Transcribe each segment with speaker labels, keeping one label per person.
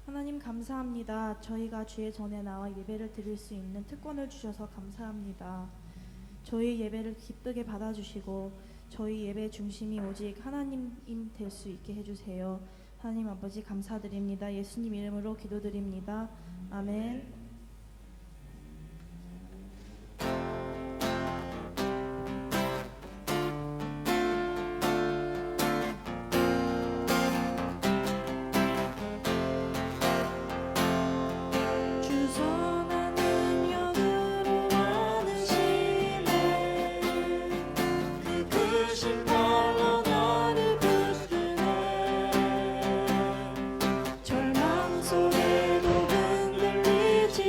Speaker 1: 하나님 감사합니다. 저희가 주의 전에 나와 예배를 드릴 수 있는 특권을 주셔서 감사합니다. 저희 예배를 기쁘게 받아주시고 저희 예배 중심이 오직 하나님임 될 수 있게 해주세요. 하나님 아버지 감사드립니다. 예수님 이름으로 기도드립니다. 아멘. 주선하는 영으로 많으시네 그 크신 팔로 너를 부르네 절망 속에도 흔들리지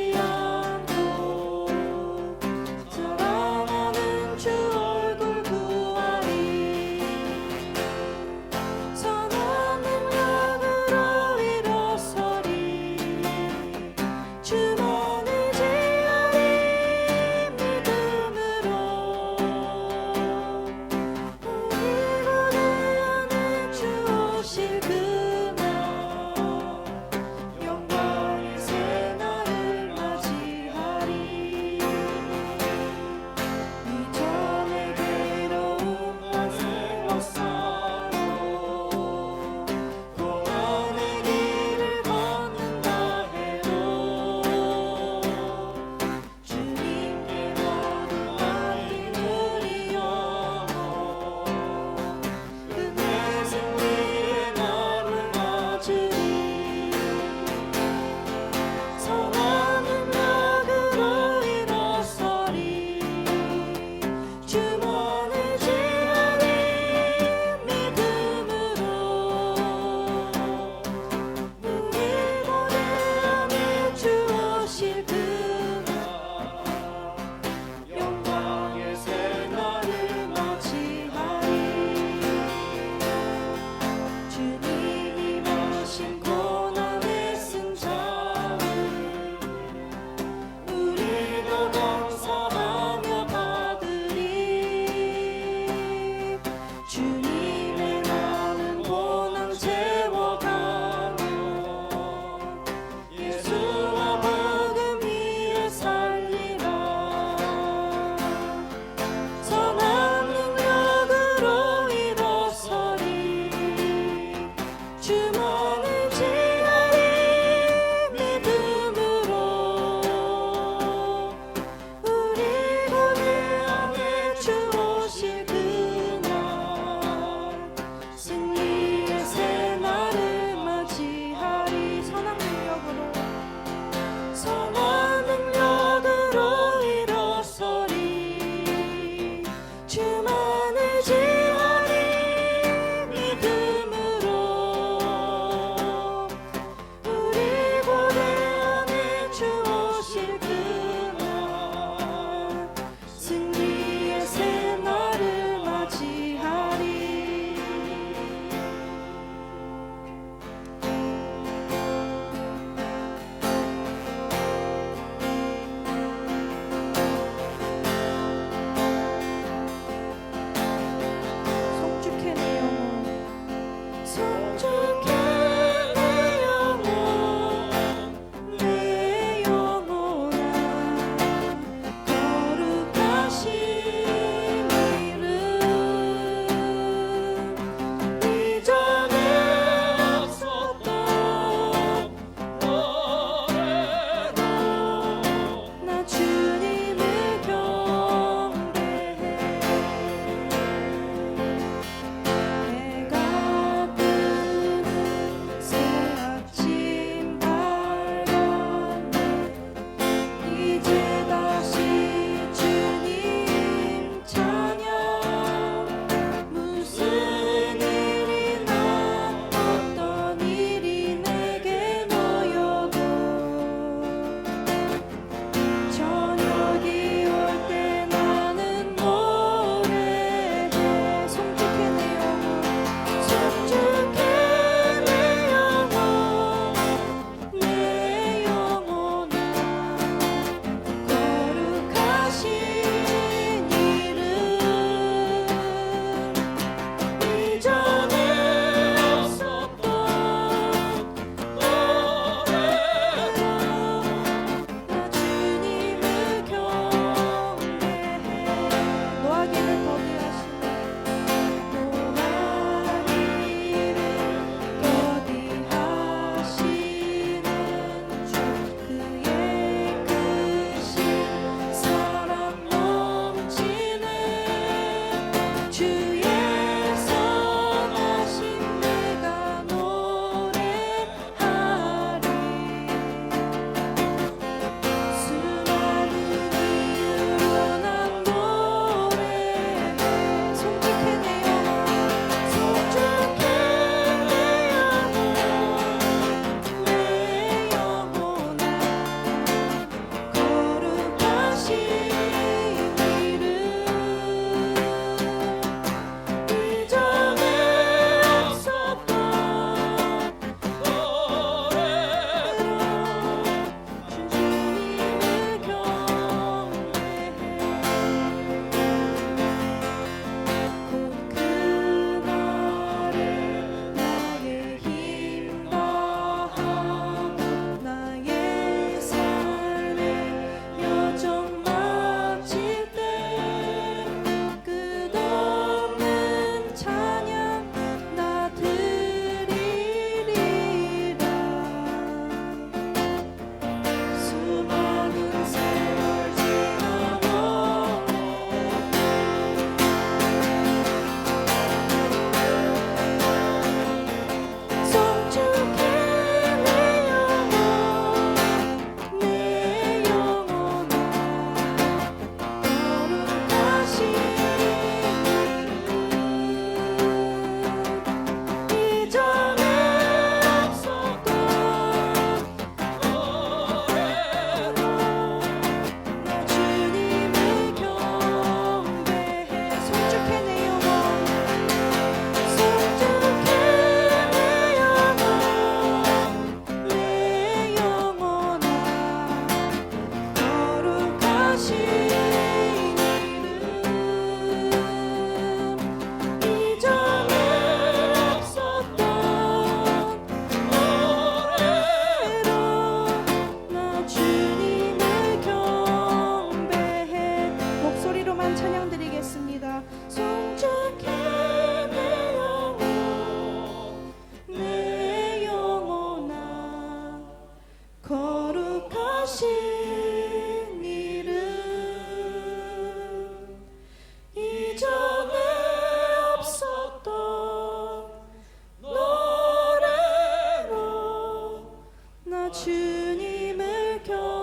Speaker 1: 주님을 경배해.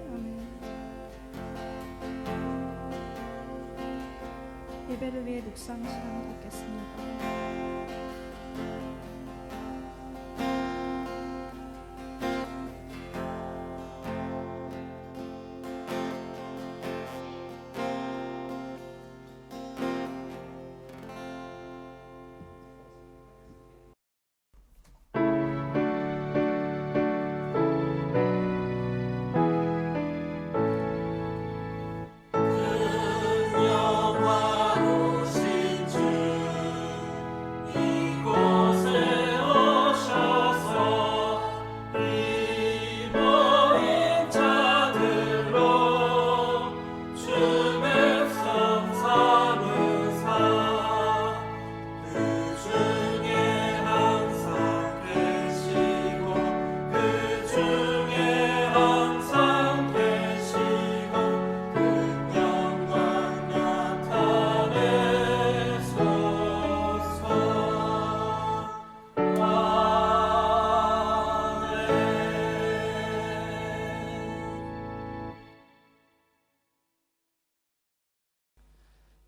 Speaker 1: 아멘. 예배를 위해 묵상 시간 갖겠습니다.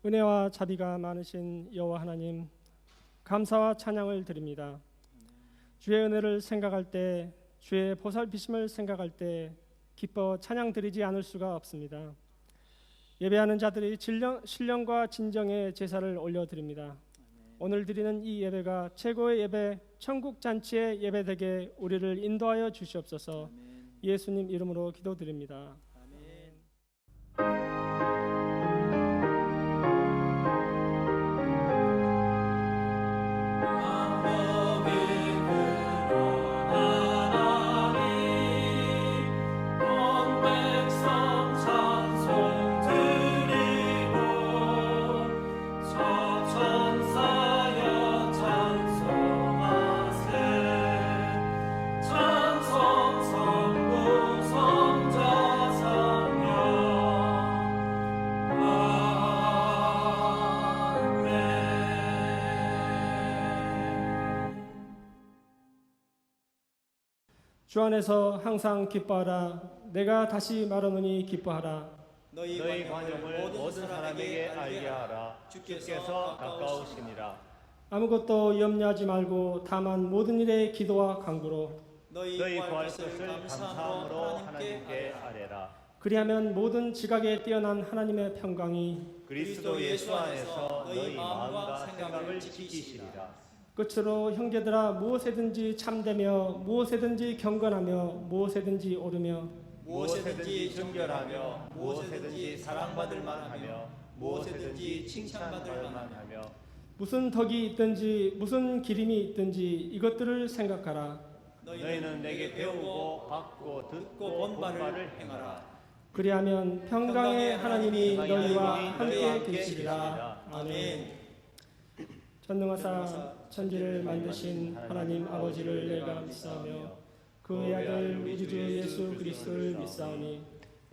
Speaker 2: 은혜와 자비가 많으신 여호와 하나님, 감사와 찬양을 드립니다. 주의 은혜를 생각할 때, 주의 보살피심을 생각할 때 기뻐 찬양 드리지 않을 수가 없습니다. 예배하는 자들이 신령과 진정의 제사를 올려드립니다. 오늘 드리는 이 예배가 최고의 예배, 천국 잔치의 예배되게 우리를 인도하여 주시옵소서. 예수님 이름으로 기도드립니다. 주 안에서 항상 기뻐하라. 내가 다시 말하노니 기뻐하라.
Speaker 3: 너희 관용을 모든 사람에게 알게 하라. 주께서 가까우시니라.
Speaker 2: 아무것도 염려하지 말고 다만 모든 일에 기도와 간구로
Speaker 3: 너희 구할 것을 감사함으로 하나님께 아뢰라.
Speaker 2: 그리하면 모든 지각에 뛰어난 하나님의 평강이
Speaker 3: 그리스도 예수 안에서 너희 마음과 생각을 지키시리라.
Speaker 2: 끝으로 형제들아, 무엇에든지 참되며 무엇에든지 경건하며 무엇에든지 오르며
Speaker 3: 무엇에든지 정결하며 무엇에든지 사랑받을 만하며 무엇에든지 칭찬받을 만하며
Speaker 2: 무슨 덕이 있든지 무슨 기림이 있든지 이것들을 생각하라.
Speaker 3: 너희는 내게 배우고 받고 듣고 본 바를 행하라.
Speaker 2: 그리하면 평강의 하나님이 너희와 함께 계시리라. 아멘. 전능하사 천지를 만드신 하나님 아버지를 내가 믿사오며 그의 아들 우리 주 예수 그리스도를 믿사오니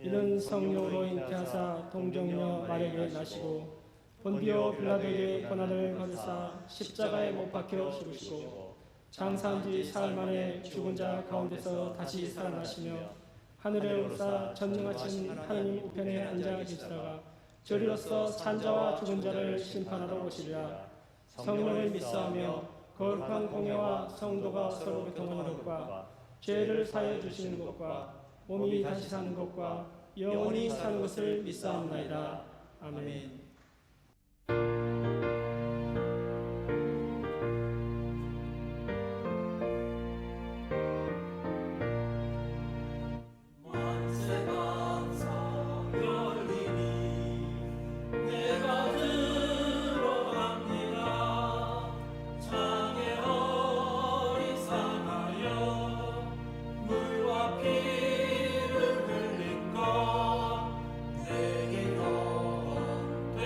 Speaker 2: 이는 성령으로 잉태하사 동정녀 마리아에게 나시고 본디오 빌라도에게 고난을 받으사 십자가에 못 박혀 죽으시고 장사한 지 사흘 만에 죽은 자 가운데서 다시 살아나시며 하늘에 오르사 전능하신 하나님 우편에 앉아 계시다가 저리로서 산자와 죽은 자를 심판하러 오시리라. 성령을 믿사오며 거룩한 공예와 성도가 서로 교통하는 것과 죄를 사하여 주시는 것과 몸이 다시 사는 것과 영원히 사는 것을 믿사옵나이다. 아멘.
Speaker 4: 내게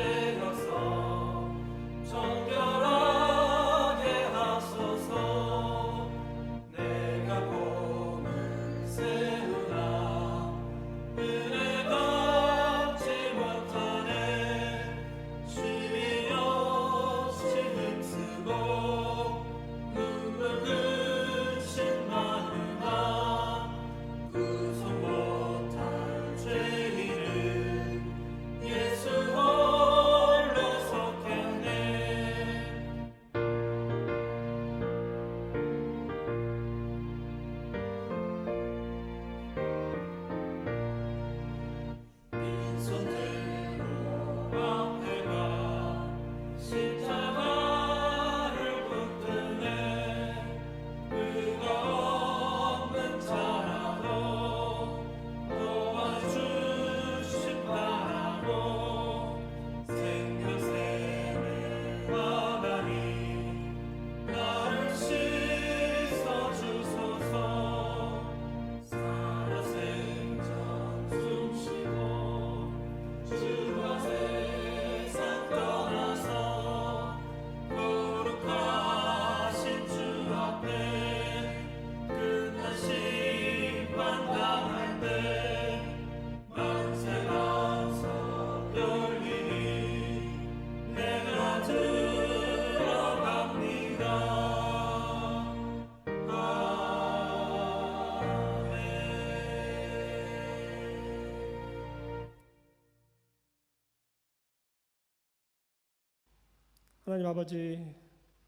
Speaker 2: 하나님 아버지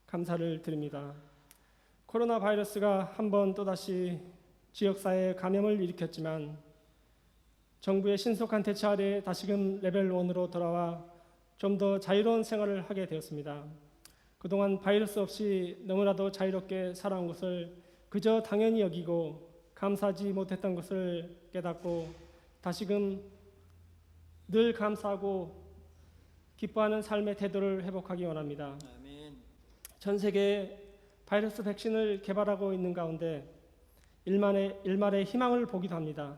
Speaker 2: 감사를 드립니다. 코로나 바이러스가 한번 또다시 지역사회에 감염을 일으켰지만 정부의 신속한 대처 아래 다시금 레벨 1으로 돌아와 좀 더 자유로운 생활을 하게 되었습니다. 그동안 바이러스 없이 너무나도 자유롭게 살아온 것을 그저 당연히 여기고 감사하지 못했던 것을 깨닫고 다시금 늘 감사하고 기뻐하는 삶의 태도를 회복하기 원합니다.
Speaker 4: 아멘.
Speaker 2: 전 세계 바이러스 백신을 개발하고 있는 가운데 일말의 희망을 보기도 합니다.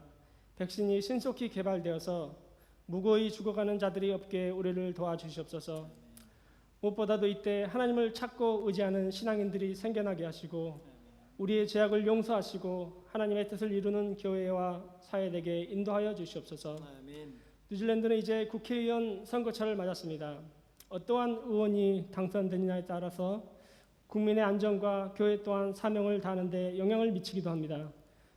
Speaker 2: 백신이 신속히 개발되어서 무고히 죽어가는 자들이 없게 우리를 도와주시옵소서. 무엇보다도 이때 하나님을 찾고 의지하는 신앙인들이 생겨나게 하시고 우리의 죄악을 용서하시고 하나님의 뜻을 이루는 교회와 사회에게 인도하여 주시옵소서.
Speaker 4: 아멘.
Speaker 2: 뉴질랜드는 이제 국회의원 선거철을 맞았습니다. 어떠한 의원이 당선되느냐에 따라서 국민의 안전과 교회 또한 사명을 다하는 데 영향을 미치기도 합니다.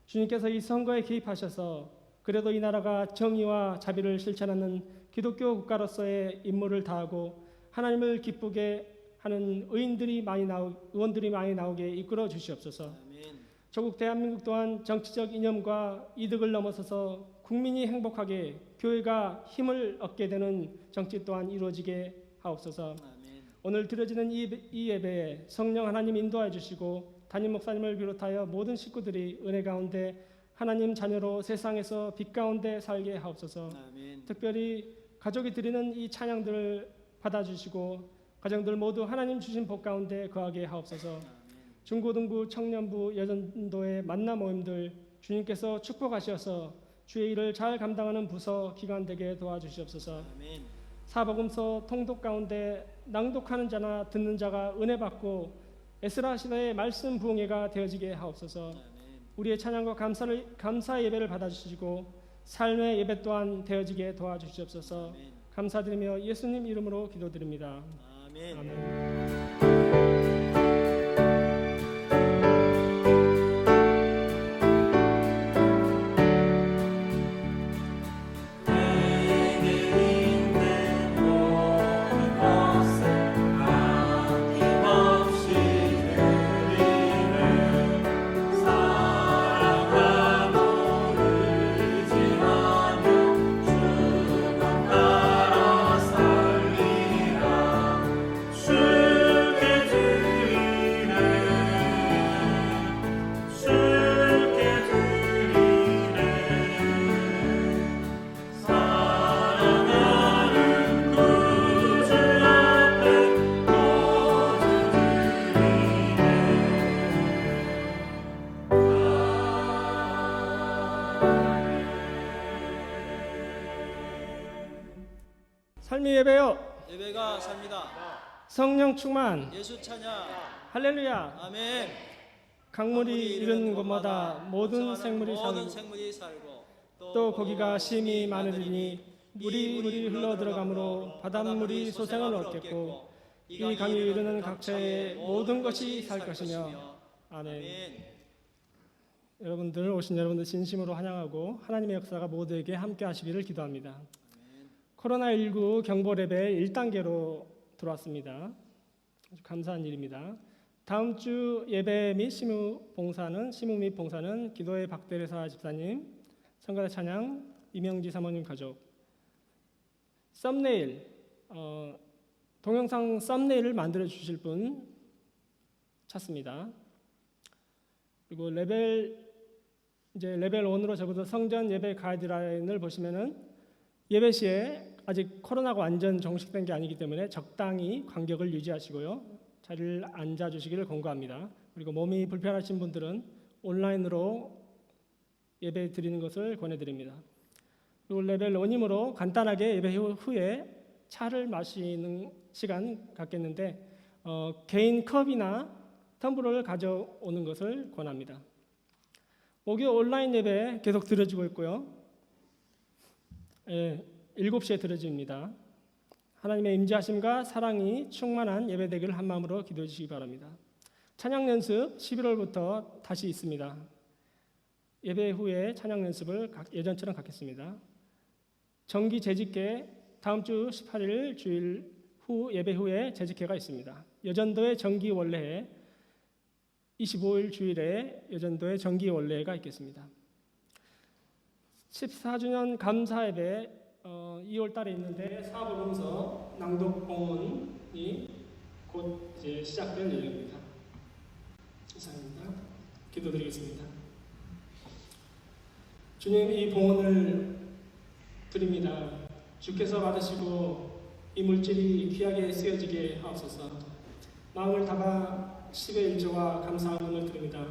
Speaker 2: 주님께서 이 선거에 개입하셔서 그래도 이 나라가 정의와 자비를 실천하는 기독교 국가로서의 임무를 다하고 하나님을 기쁘게 하는 의원들이 많이 나오게 이끌어 주시옵소서.
Speaker 4: 아멘.
Speaker 2: 조국 대한민국 또한 정치적 이념과 이득을 넘어서서 국민이 행복하게 교회가 힘을 얻게 되는 정치 또한 이루어지게 하옵소서.
Speaker 4: 아멘.
Speaker 2: 오늘 드려지는 이 예배에 성령 하나님 인도해 주시고 담임 목사님을 비롯하여 모든 식구들이 은혜 가운데 하나님 자녀로 세상에서 빛 가운데 살게 하옵소서.
Speaker 4: 아멘.
Speaker 2: 특별히 가족이 드리는 이 찬양들을 받아주시고 가정들 모두 하나님 주신 복 가운데 거하게 하옵소서.
Speaker 4: 아멘.
Speaker 2: 중고등부, 청년부, 여전도의 만나 모임들 주님께서 축복하셔서 주의 일을 잘 감당하는 부서 기관 되게 도와주시옵소서.
Speaker 4: 아멘.
Speaker 2: 사복음서 통독 가운데 낭독하는 자나 듣는 자가 은혜 받고 에스라 시대의 말씀 부흥회가 되어지게 하옵소서.
Speaker 4: 아멘.
Speaker 2: 우리의 찬양과 감사 예배를 받아주시고 삶의 예배 또한 되어지게 도와주시옵소서.
Speaker 4: 아멘.
Speaker 2: 감사드리며 예수님 이름으로 기도드립니다.
Speaker 4: 아멘.
Speaker 2: 아멘. 삶의 예배요.
Speaker 4: 예배가 삽니다.
Speaker 2: 성령 충만.
Speaker 4: 예수 찬양.
Speaker 2: 할렐루야.
Speaker 4: 아멘.
Speaker 2: 강물이 이르는 곳마다 모든 생물이
Speaker 4: 모든
Speaker 2: 살고
Speaker 4: 생물이 살고
Speaker 2: 또 거기가 심히 많으리니 물이 흘러 들어가므로 바닷물이 소생을 얻겠고 이 강이 이르는 각처에 모든 것이 살 것이며. 아멘. 여러분들 오신 여러분들 진심으로 환영하고 하나님의 역사가 모두에게 함께 하시기를 기도합니다. 코로나19 경보 레벨 1단계로 들어왔습니다. 아주 감사한 일입니다. 다음 주 예배 및 심우 및 봉사는 기도의 박대레사 집사님, 성가대 찬양 이명지 사모님 가족. 썸네일 동영상 썸네일을 만들어 주실 분 찾습니다. 그리고 레벨 1으로 접어서 성전 예배 가이드라인을 보시면은 예배 시에 아직 코로나가 완전 종식된 게 아니기 때문에 적당히 간격을 유지하시고요. 자리를 앉아 주시기를 권고합니다. 그리고 몸이 불편하신 분들은 온라인으로 예배 드리는 것을 권해드립니다. 그리고 레벨 1이므로 간단하게 예배 후에 차를 마시는 시간 갖겠는데 개인 컵이나 텀블러를 가져오는 것을 권합니다. 목요 온라인 예배 계속 드려지고 있고요. 7시에 드려집니다. 하나님의 임재하심과 사랑이 충만한 예배 되기를 한 마음으로 기도해 주시기 바랍니다. 찬양 연습 11월부터 다시 있습니다. 예배 후에 찬양 연습을 예전처럼 갖겠습니다. 정기 재직계 다음 주 18일 주일 후 예배 후에 재직회가 있습니다. 여전도의 정기 원례회 25일 주일에 여전도의 정기 원례회가 있겠습니다. 14주년 감사 예배 2월 달에 있는데 사복음서 낭독 봉헌이 곧 이제 시작될 예정입니다. 이상입니다. 기도드리겠습니다. 주님, 이 봉헌을 드립니다. 주께서 받으시고 이 물질이 귀하게 쓰여지게 하옵소서. 마음을 다가 10의 1조와 감사함을 드립니다.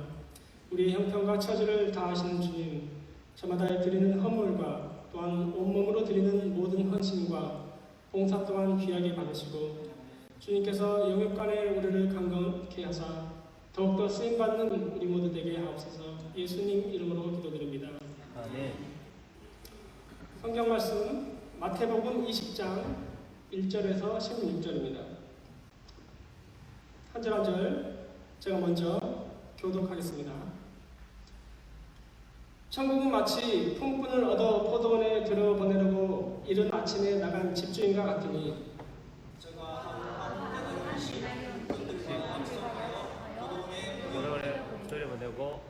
Speaker 2: 우리의 형편과 처지를 다하시는 주님, 저마다 드리는 헌물과 또한 온몸으로 드리는 모든 헌신과 봉사 또한 귀하게 받으시고 주님께서 영육간에 우리를 강건케 하사 더욱더 쓰임받는 우리 모두 되게 하옵소서. 예수님 이름으로 기도드립니다.
Speaker 3: 아멘.
Speaker 2: 성경 말씀 마태복음 20장 1절에서 16절입니다. 한 절 한 절 제가 먼저 교독하겠습니다. 천국은 마치 품꾼을 얻어 포도원에 들어보내려고 이른 아침에 나간 집주인과 같으니
Speaker 3: 돌려보내고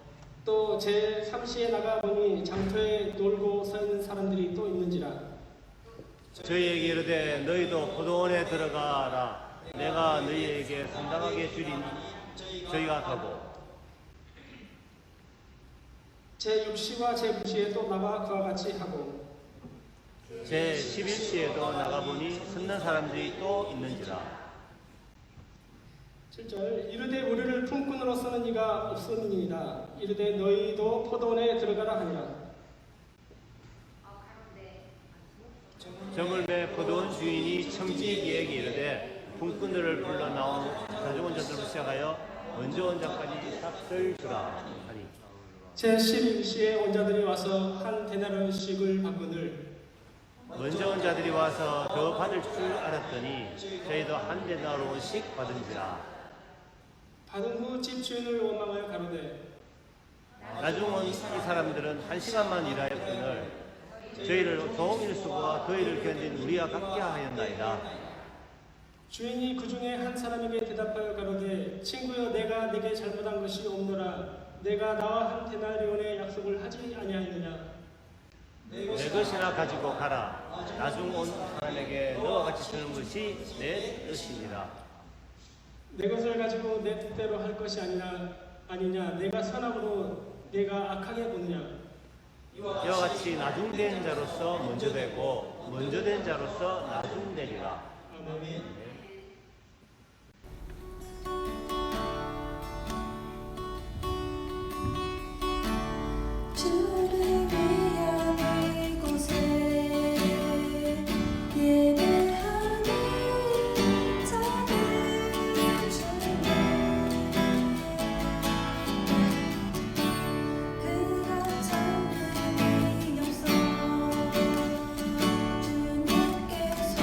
Speaker 2: 또 제3시에 나가보니 장터에 놀고 서 있는 사람들이 또 있는지라.
Speaker 3: 저희에게 이르되 너희도 포도원에 들어가라. 내가 너희에게 상당하게 주리니 저희가 가고
Speaker 2: 제6시와 제9시에 또 나가 그와 같이 하고
Speaker 3: 제11시에도 나가보니 섰는 사람들이 또 있는지라.
Speaker 2: 7절 이르되 우리를 품꾼으로 쓰는 이가 없으니이다. 이르되 너희도 포도원에 들어가라 하니라.
Speaker 3: 저물매 포도원 주인이 청지기에게 이르되 품꾼들을 불러 나온 가중원자들로 시작하여 먼저 온 자까지 삭을 주라 하니
Speaker 2: 제11시에 원자들이 와서 한 데나리온씩을 받거늘
Speaker 3: 먼저 온 자들이 와서 더 받을 줄 알았더니 저희도 한 데나리온씩 받은지라.
Speaker 2: 받은 후 집주인을 원망하여 가로되
Speaker 3: 나중 온 이 사람들은 1시간만 일하였거늘 저희를 동일 수고와 더위를 견딘 우리와 같게 하였나이다.
Speaker 2: 주인이 그 중에 한 사람에게 대답하여 가로되 친구여 내가 내게 잘못한 것이 없노라. 내가 나와 한 데나리온의 약속을 하지 아니하였느냐.
Speaker 3: 내 것이나 가지고 가라. 나중 온 사람에게 너와 같이 주는 것이 내 뜻이니라.
Speaker 2: 내 것을 가지고 내 뜻대로 할 것이 아니냐. 내가 선악으로 내가 악하게 보느냐.
Speaker 3: 이와 같이 나중된 자로서 먼저 되고 먼저 된 자로서 나중되리라.
Speaker 2: 아멘.
Speaker 5: 주를 위한 이곳에 예배하는 자들 중에 그간 성금이 없어 주님께서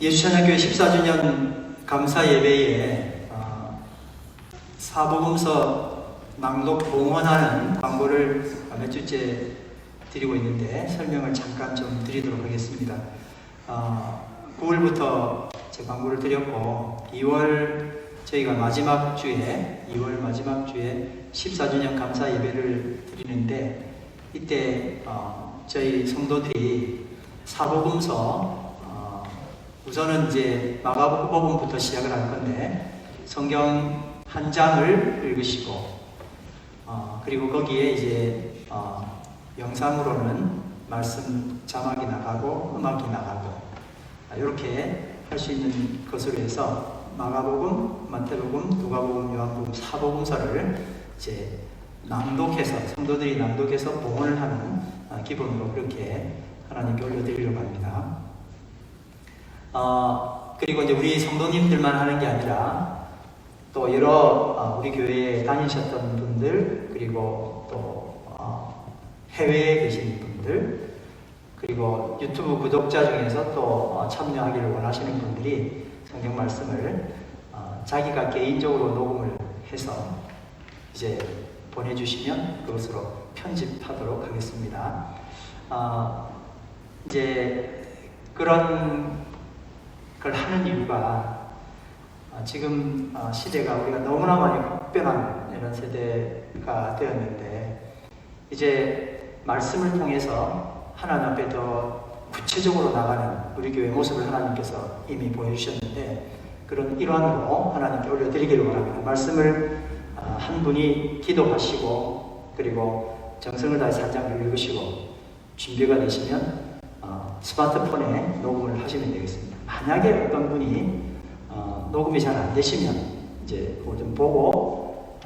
Speaker 6: 예수천하교회 14주년 감사 예배에 사복음서 낭독 봉헌하는 광고를 몇 주째 드리고 있는데 설명을 잠깐 좀 드리도록 하겠습니다. 9월부터 제 광고를 드렸고 2월 저희가 마지막 주에 2월 마지막 주에 14주년 감사 예배를 드리는데 이때 저희 성도들이 사복음서 우선은 이제 마가복음부터 시작을 할 건데 성경 한 장을 읽으시고 그리고 거기에 이제 영상으로는 말씀 자막이 나가고 음악이 나가고 이렇게 할 수 있는 것으로 해서 마가복음, 마태복음, 누가복음, 요한복음, 사복음서를 이제 낭독해서 성도들이 낭독해서 봉헌을 하는 기본으로 그렇게 하나님께 올려드리려고 합니다. 그리고 이제 우리 성도님들만 하는 게 아니라 또 여러 우리 교회에 다니셨던 분들 그리고 또 해외에 계신 분들 그리고 유튜브 구독자 중에서 또 참여하기를 원하시는 분들이 성경 말씀을 자기가 개인적으로 녹음을 해서 이제 보내주시면 그것으로 편집하도록 하겠습니다. 이제 그런 걸 하는 이유가 지금 시대가 우리가 너무나 많이 급변한 이런 세대가 되었는데 이제 말씀을 통해서 하나님 앞에 더 구체적으로 나가는 우리 교회 모습을 하나님께서 이미 보여주셨는데 그런 일환으로 하나님께 올려드리기를 원합니다. 말씀을 한 분이 기도하시고 그리고 정성을 다해서 한 장을 읽으시고 준비가 되시면 스마트폰에 녹음을 하시면 되겠습니다. 만약에 어떤 분이 녹음이 잘 안 되시면 이제 그걸 좀 보고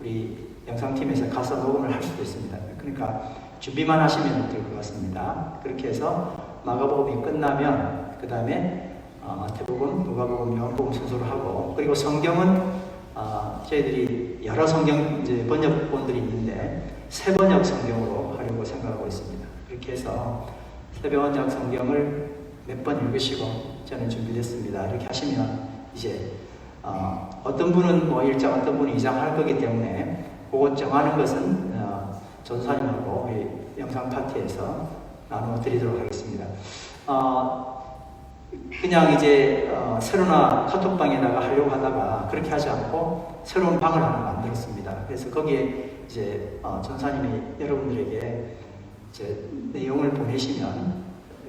Speaker 6: 우리 영상팀에서 가서 녹음을 할 수도 있습니다. 그러니까 준비만 하시면 될 것 같습니다. 그렇게 해서 마가복음이 끝나면 그 다음에 마태복음, 누가복음, 요한복음 순서로 하고 그리고 성경은 저희들이 여러 성경 이제 번역본들이 있는데 새 번역 성경으로 하려고 생각하고 있습니다. 그렇게 해서 새 번역 성경을 몇 번 읽으시고 저는 준비됐습니다. 이렇게 하시면 이제 어떤 분은 뭐 1장 어떤 분은 2장 할 거기 때문에 그거 정하는 것은 전사님하고 우리 영상 파티에서 나누어 드리도록 하겠습니다. 그냥 이제 세로나 카톡방에다가 하려고 하다가 그렇게 하지 않고 새로운 방을 하나 만들었습니다. 그래서 거기에 이제 전사님이 여러분들에게 이제 내용을 보내시면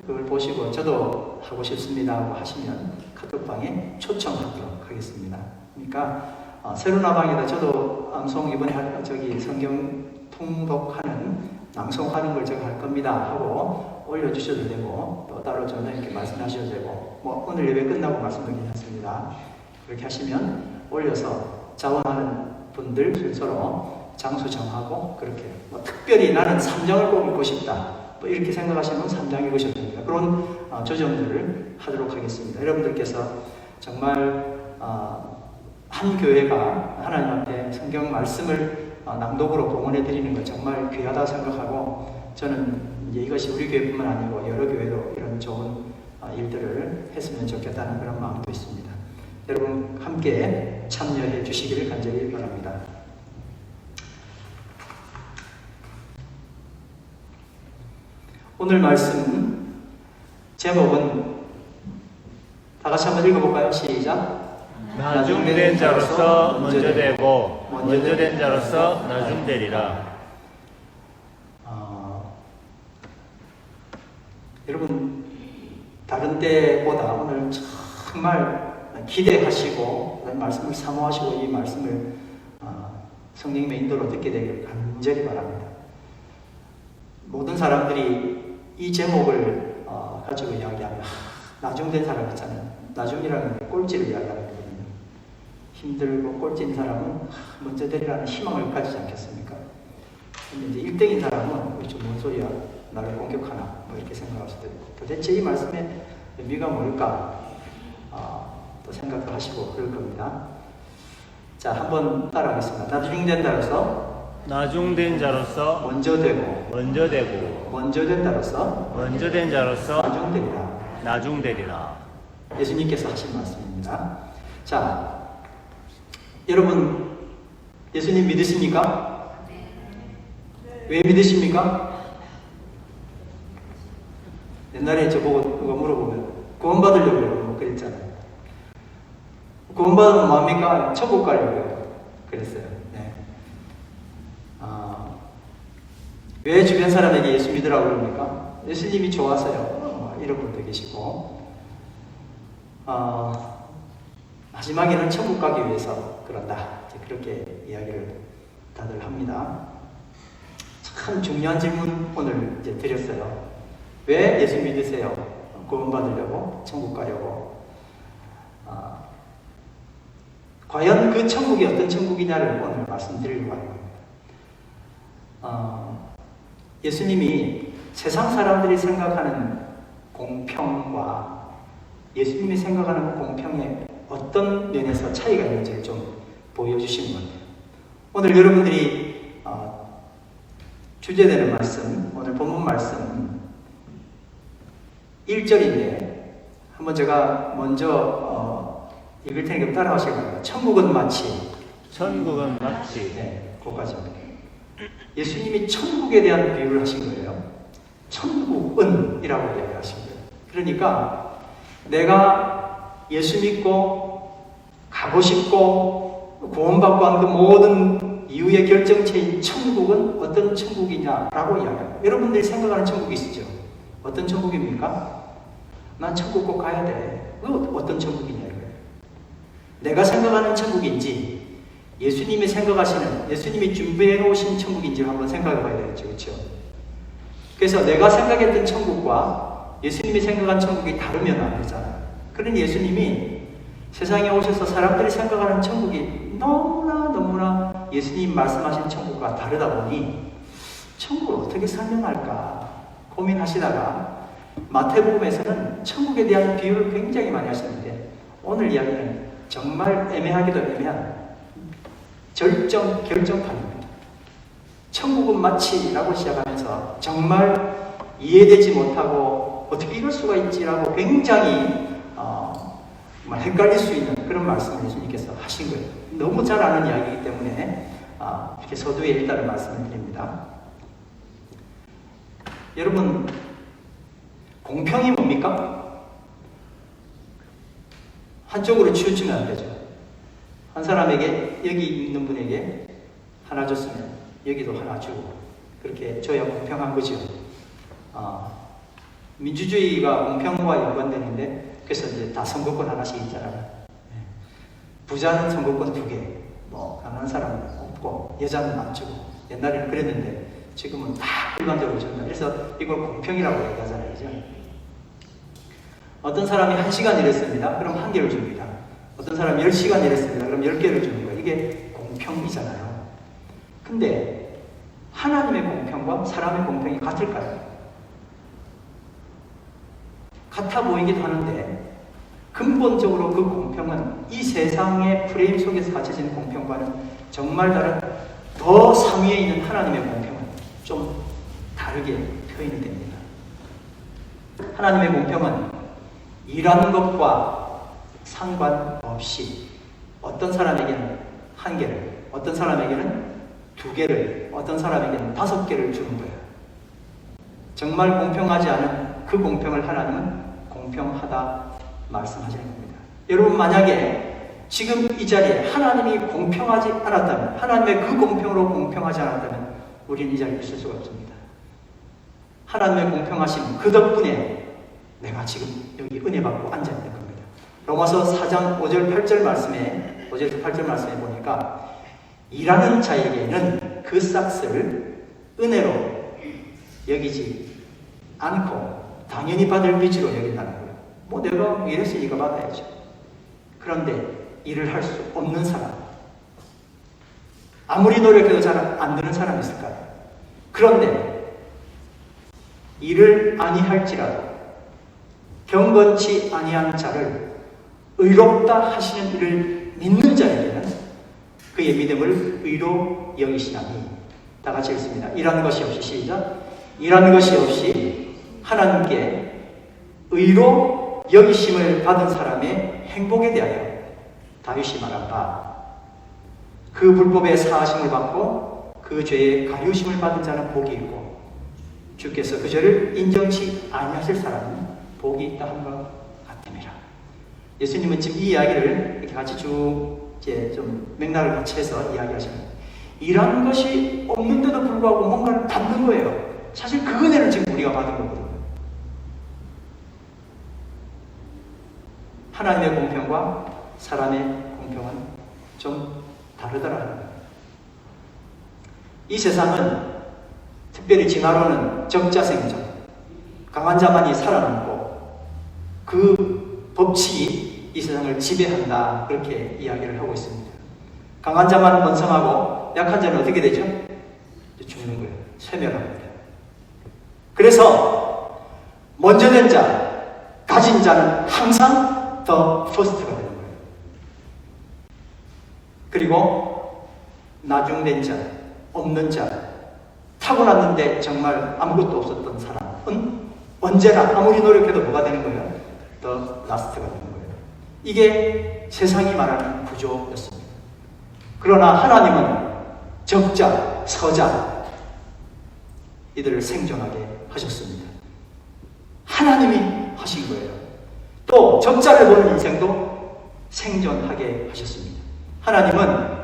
Speaker 6: 그걸 보시고 저도 하고 싶습니다 하고 하시면 카톡방에 초청하도록 하겠습니다. 그러니까 세로나 방에다 저도 낭송 이번에 성경 통독하는 낭송하는 걸 제가 할 겁니다 하고 올려주셔도 되고 또 따로 저는 이렇게 말씀하셔도 되고 뭐 오늘 예배 끝나고 말씀도 괜찮습니다. 그렇게 하시면 올려서 자원하는 분들 순서로 장소 정하고 그렇게 뭐 특별히 나는 3장을 꼭 읽고 싶다 뭐 이렇게 생각하시면 3장 읽으셔도 됩니다. 그런 조정들을 하도록 하겠습니다. 여러분들께서 정말 한 교회가 하나님 앞에 성경 말씀을 낭독으로 봉헌해 드리는 걸 정말 귀하다 생각하고 저는 이제 이것이 우리 교회뿐만 아니고 여러 교회도 이런 좋은 일들을 했으면 좋겠다는 그런 마음도 있습니다. 여러분 함께 참여해 주시기를 간절히 바랍니다. 오늘 말씀 제목은 다 같이 한번 읽어볼까요? 시작.
Speaker 3: 나중된 자로서 먼저 되고 먼저 된 자로서 나중되리라.
Speaker 6: 여러분 다른 때보다 오늘 정말 기대하시고 말씀을 사모하시고 이 말씀을 성령님의 인도로 듣게 되기를 간절히 바랍니다. 모든 사람들이 이 제목을 가지고 이야기하면 나중된 사람 있잖아요. 나중이라는 게 꼴찌를 이야기하는 거거든요. 힘들고 꼴찌인 사람은 먼저 되리라는 희망을 가지지 않겠습니까? 근데 이제 1등인 사람은 좀 뭔 소리야? 나를 공격하나? 뭐 이렇게 생각할 수도 있고 도대체 이 말씀의 의미가 뭘까? 또 생각을 하시고 그럴 겁니다. 자, 한번 따라하겠습니다. 나중된 자로서 먼저 되고
Speaker 3: 먼저 된 자로서
Speaker 6: 나중되리라.
Speaker 3: 나중되리라.
Speaker 6: 예수님께서 하신 말씀입니다. 자, 여러분 예수님 믿으십니까? 왜 믿으십니까? 옛날에 저보고 그거 물어보면 구원받으려고 그랬잖아요. 구원받으면 뭐합니까? 천국 가려고요. 그랬어요. 네. 왜 주변 사람에게 예수 믿으라고 그럽니까? 예수님이 좋아서요. 이런 분도 계시고, 마지막에는 천국 가기 위해서 그런다. 그렇게 이야기를 다들 합니다. 참 중요한 질문 오늘 이제 드렸어요. 왜 예수 믿으세요? 구원받으려고, 천국 가려고. 과연 그 천국이 어떤 천국이냐를 오늘 말씀드리려고 하는 겁니다. 예수님이 세상 사람들이 생각하는 공평과 예수님이 생각하는 공평에 어떤 면에서 차이가 있는지를 좀 보여주시는 겁니다. 오늘 여러분들이 주제되는 말씀, 오늘 본문 말씀 1절인데 한번 제가 먼저 읽을 테니까 따라하실 거예요. 천국은 마치 네, 그거까지입니다. 예수님이 천국에 대한 비유를 하신 거예요. 천국은이라고 이야기하신 거예요. 그러니까 내가 예수 믿고 가고 싶고 구원받고 하는 그 모든 이유의 결정체인 천국은 어떤 천국이냐라고 이야기합니다. 여러분들이 생각하는 천국이 있으죠? 어떤 천국입니까? 난 천국 꼭 가야 돼. 어떤 천국이냐 이거예요. 내가 생각하는 천국인지 예수님이 생각하시는, 예수님이 준비해 놓으신 천국인지 한번 생각해 봐야 되겠죠. 그렇죠? 그래서 내가 생각했던 천국과 예수님이 생각한 천국이 다르면 안 되잖아요. 그러니 예수님이 세상에 오셔서 사람들이 생각하는 천국이 너무나 예수님 말씀하신 천국과 다르다 보니 천국을 어떻게 설명할까 고민하시다가 마태복음에서는 천국에 대한 비유를 굉장히 많이 하셨는데 오늘 이야기는 정말 애매하기도 애매한 결정판입니다. 천국은 마치라고 시작하면서 정말 이해되지 못하고 어떻게 이럴 수가 있지라고 굉장히 정말 헷갈릴 수 있는 그런 말씀을 예수님께서 하신 거예요. 너무 잘 아는 이야기이기 때문에 이렇게 서두에 일단은 말씀을 드립니다. 여러분, 공평이 뭡니까? 한쪽으로 치우치면 안 되죠. 한 사람에게, 여기 있는 분에게 하나 줬으면 여기도 하나 주고 그렇게 줘야 공평한 거죠. 민주주의가 공평과 연관되는데 그래서 이제 다 선거권 하나씩 있잖아요. 부자는 선거권 2개, 뭐 가난한 사람은 없고 여자는 안 주고 옛날에는 그랬는데 지금은 다 일반적으로 준다. 그래서 이걸 공평이라고 얘기하잖아요. 그죠? 어떤 사람이 1시간 일했습니다. 그럼 1개를 줍니다. 어떤 사람이 10시간 일했습니다. 그럼 10개를 주는 거예요. 이게 공평이잖아요. 근데 하나님의 공평과 사람의 공평이 같을까요? 같아 보이기도 하는데 근본적으로 그 공평은 이 세상의 프레임 속에서 갖춰진 공평과는 정말 다른 더 상위에 있는 하나님의 공평은 좀 다르게 표현이 됩니다. 하나님의 공평은 일하는 것과 상관없이 어떤 사람에게는 1개를, 어떤 사람에게는 2개를, 어떤 사람에게는 5개를 주는 거예요. 정말 공평하지 않은 그 공평을 하나님은 공평하다 말씀하시는 겁니다. 여러분, 만약에 지금 이 자리에 하나님이 공평하지 않았다면, 하나님의 그 공평으로 공평하지 않았다면 우리는 이 자리에 있을 수가 없습니다. 하나님의 공평하심 그 덕분에 내가 지금 여기 은혜 받고 앉아있는 겁니다. 로마서 4장 5절 8절 말씀에 5절에서 8절 말씀에 보니까 일하는 자에게는 그 싹스를 은혜로 여기지 않고 당연히 받을 빚으로 여긴다는 거예요. 뭐 내가 일했으니까 받아야죠. 그런데 일을 할 수 없는 사람, 아무리 노력해도 잘 안 되는 사람이 있을까요? 그런데 일을 아니할지라도 경건치 아니한 자를 의롭다 하시는 이를 믿는 자에게는 그의 믿음을 의로 여기시나니. 다 같이 읽습니다. 일하는 것이 없이, 시작. 일하는 것이 없이 하나님께 의로 여기심을 받은 사람의 행복에 대하여 다윗이 말한 바, 그 불법의 사하심을 받고 그 죄의 가리우심을 받은 자는 복이 있고 주께서 그 죄를 인정치 아니하실 사람은 복이 있다 한 것 같음이라. 예수님은 지금 이 이야기를 이렇게 같이 쭉 이제 좀 맥락을 같이 해서 이야기하십니다. 이런 것이 없는데도 불구하고 뭔가를 받는 거예요. 사실 그 은혜를 지금 우리가 받은 거거든요. 하나님의 공평과 사람의 공평은 좀 다르더라는 거예요. 이 세상은 특별히 진화론은 적자생존, 강한 자만이 살아남고 그 법칙이 이 세상을 지배한다, 그렇게 이야기를 하고 있습니다. 강한 자만 번성하고 약한 자는 어떻게 되죠? 죽는 거예요. 쇠멸합니다. 그래서 먼저 된 자, 가진 자는 항상 더 퍼스트가 되는 거예요. 그리고 나중된 자, 없는 자, 타고났는데 정말 아무것도 없었던 사람은 언제나 아무리 노력해도 뭐가 되는 거예요? 더 라스트가 되는 거예요. 이게 세상이 말하는 구조였습니다. 그러나 하나님은 적자, 서자 이들을 생존하게 하셨습니다. 하나님이 하신 거예요. 또 적자를 보는 인생도 생존하게 하셨습니다. 하나님은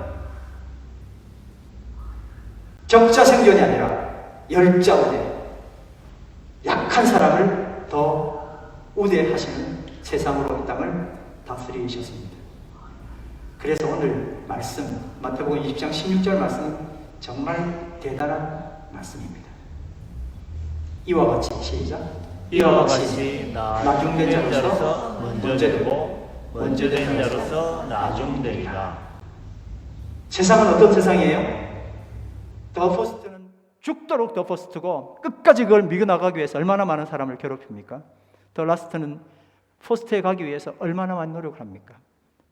Speaker 6: 적자 생존이 아니라 열자 우대, 약한 사람을 더 우대하시는 세상으로 이 땅을 다스리셨습니다. 그래서 오늘 말씀, 마태복음 20장 16절 말씀은 정말 대단한 말씀입니다. 이와 같이 시작.
Speaker 3: 이와 같이 나중된
Speaker 6: 나중된
Speaker 3: 자로서 먼저 되고 먼저 된 자로서 나중되리라.
Speaker 6: 세상은 어떤 세상이에요? 더 퍼스트는 죽도록 더 퍼스트고 끝까지 그걸 미겨나가기 위해서 얼마나 많은 사람을 괴롭힙니까? 더 라스트는 퍼스트에 가기 위해서 얼마나 많은 노력을 합니까?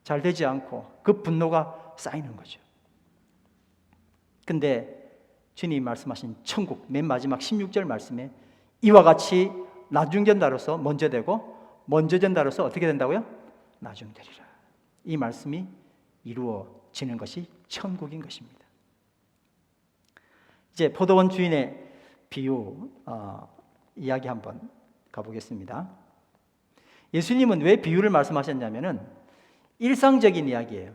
Speaker 6: 잘 되지 않고 그 분노가 쌓이는 거죠. 근데 주님이 말씀하신 천국 맨 마지막 16절 말씀에 이와 같이 나중된다로서 먼저 되고 먼저 된다로서 어떻게 된다고요? 나중되리라. 이 말씀이 이루어지는 것이 천국인 것입니다. 이제 포도원 주인의 비유 이야기 한번 가보겠습니다. 예수님은 왜 비유를 말씀하셨냐면은 일상적인 이야기예요.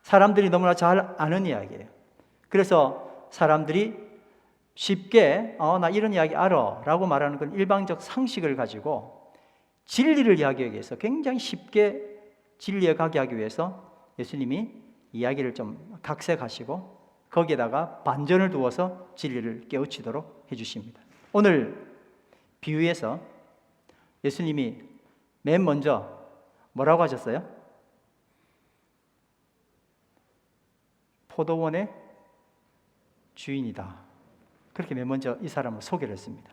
Speaker 6: 사람들이 너무나 잘 아는 이야기예요. 그래서 사람들이 쉽게 나 이런 이야기 알아 라고 말하는 건 일방적 상식을 가지고 진리를 이야기하기 위해서 굉장히 쉽게 진리에 가게 하기 위해서 예수님이 이야기를 좀 각색하시고 거기에다가 반전을 두어서 진리를 깨우치도록 해주십니다. 오늘 비유에서 예수님이 맨 먼저 뭐라고 하셨어요? 포도원의 주인이다. 그렇게 맨 먼저 이 사람을 소개를 했습니다.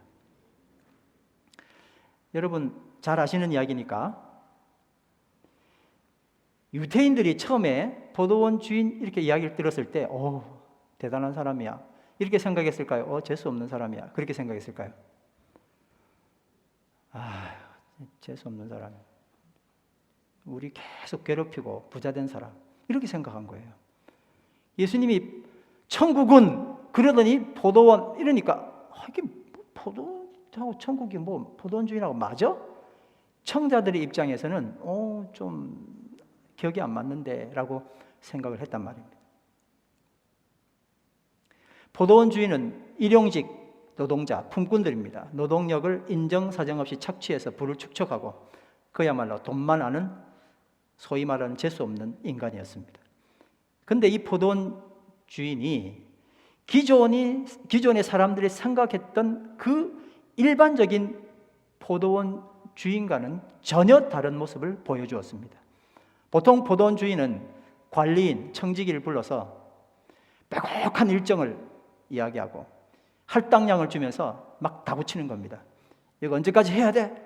Speaker 6: 여러분 잘 아시는 이야기니까 유대인들이 처음에 포도원 주인 이렇게 이야기를 들었을 때 대단한 사람이야 이렇게 생각했을까요? 재수 없는 사람이야 그렇게 생각했을까요? 재수 없는 사람, 우리 계속 괴롭히고 부자된 사람 이렇게 생각한 거예요. 예수님이 천국은 그러더니 포도원 이러니까 이게 포도하고 천국이 포도원 주인하고 맞아? 청자들의 입장에서는 좀 기억이 안 맞는데 라고 생각을 했단 말입니다. 포도원 주인은 일용직 노동자, 품꾼들입니다. 노동력을 인정사정 없이 착취해서 부를 축적하고 그야말로 돈만 아는 소위 말하는 재수 없는 인간이었습니다. 그런데 이 포도원 주인이 기존의 사람들이 생각했던 그 일반적인 포도원 주인과는 전혀 다른 모습을 보여주었습니다. 보통 포도원 주인은 관리인, 청지기를 불러서 빼곡한 일정을 이야기하고 할당량을 주면서 막 다붙이는 겁니다. 이거 언제까지 해야 돼?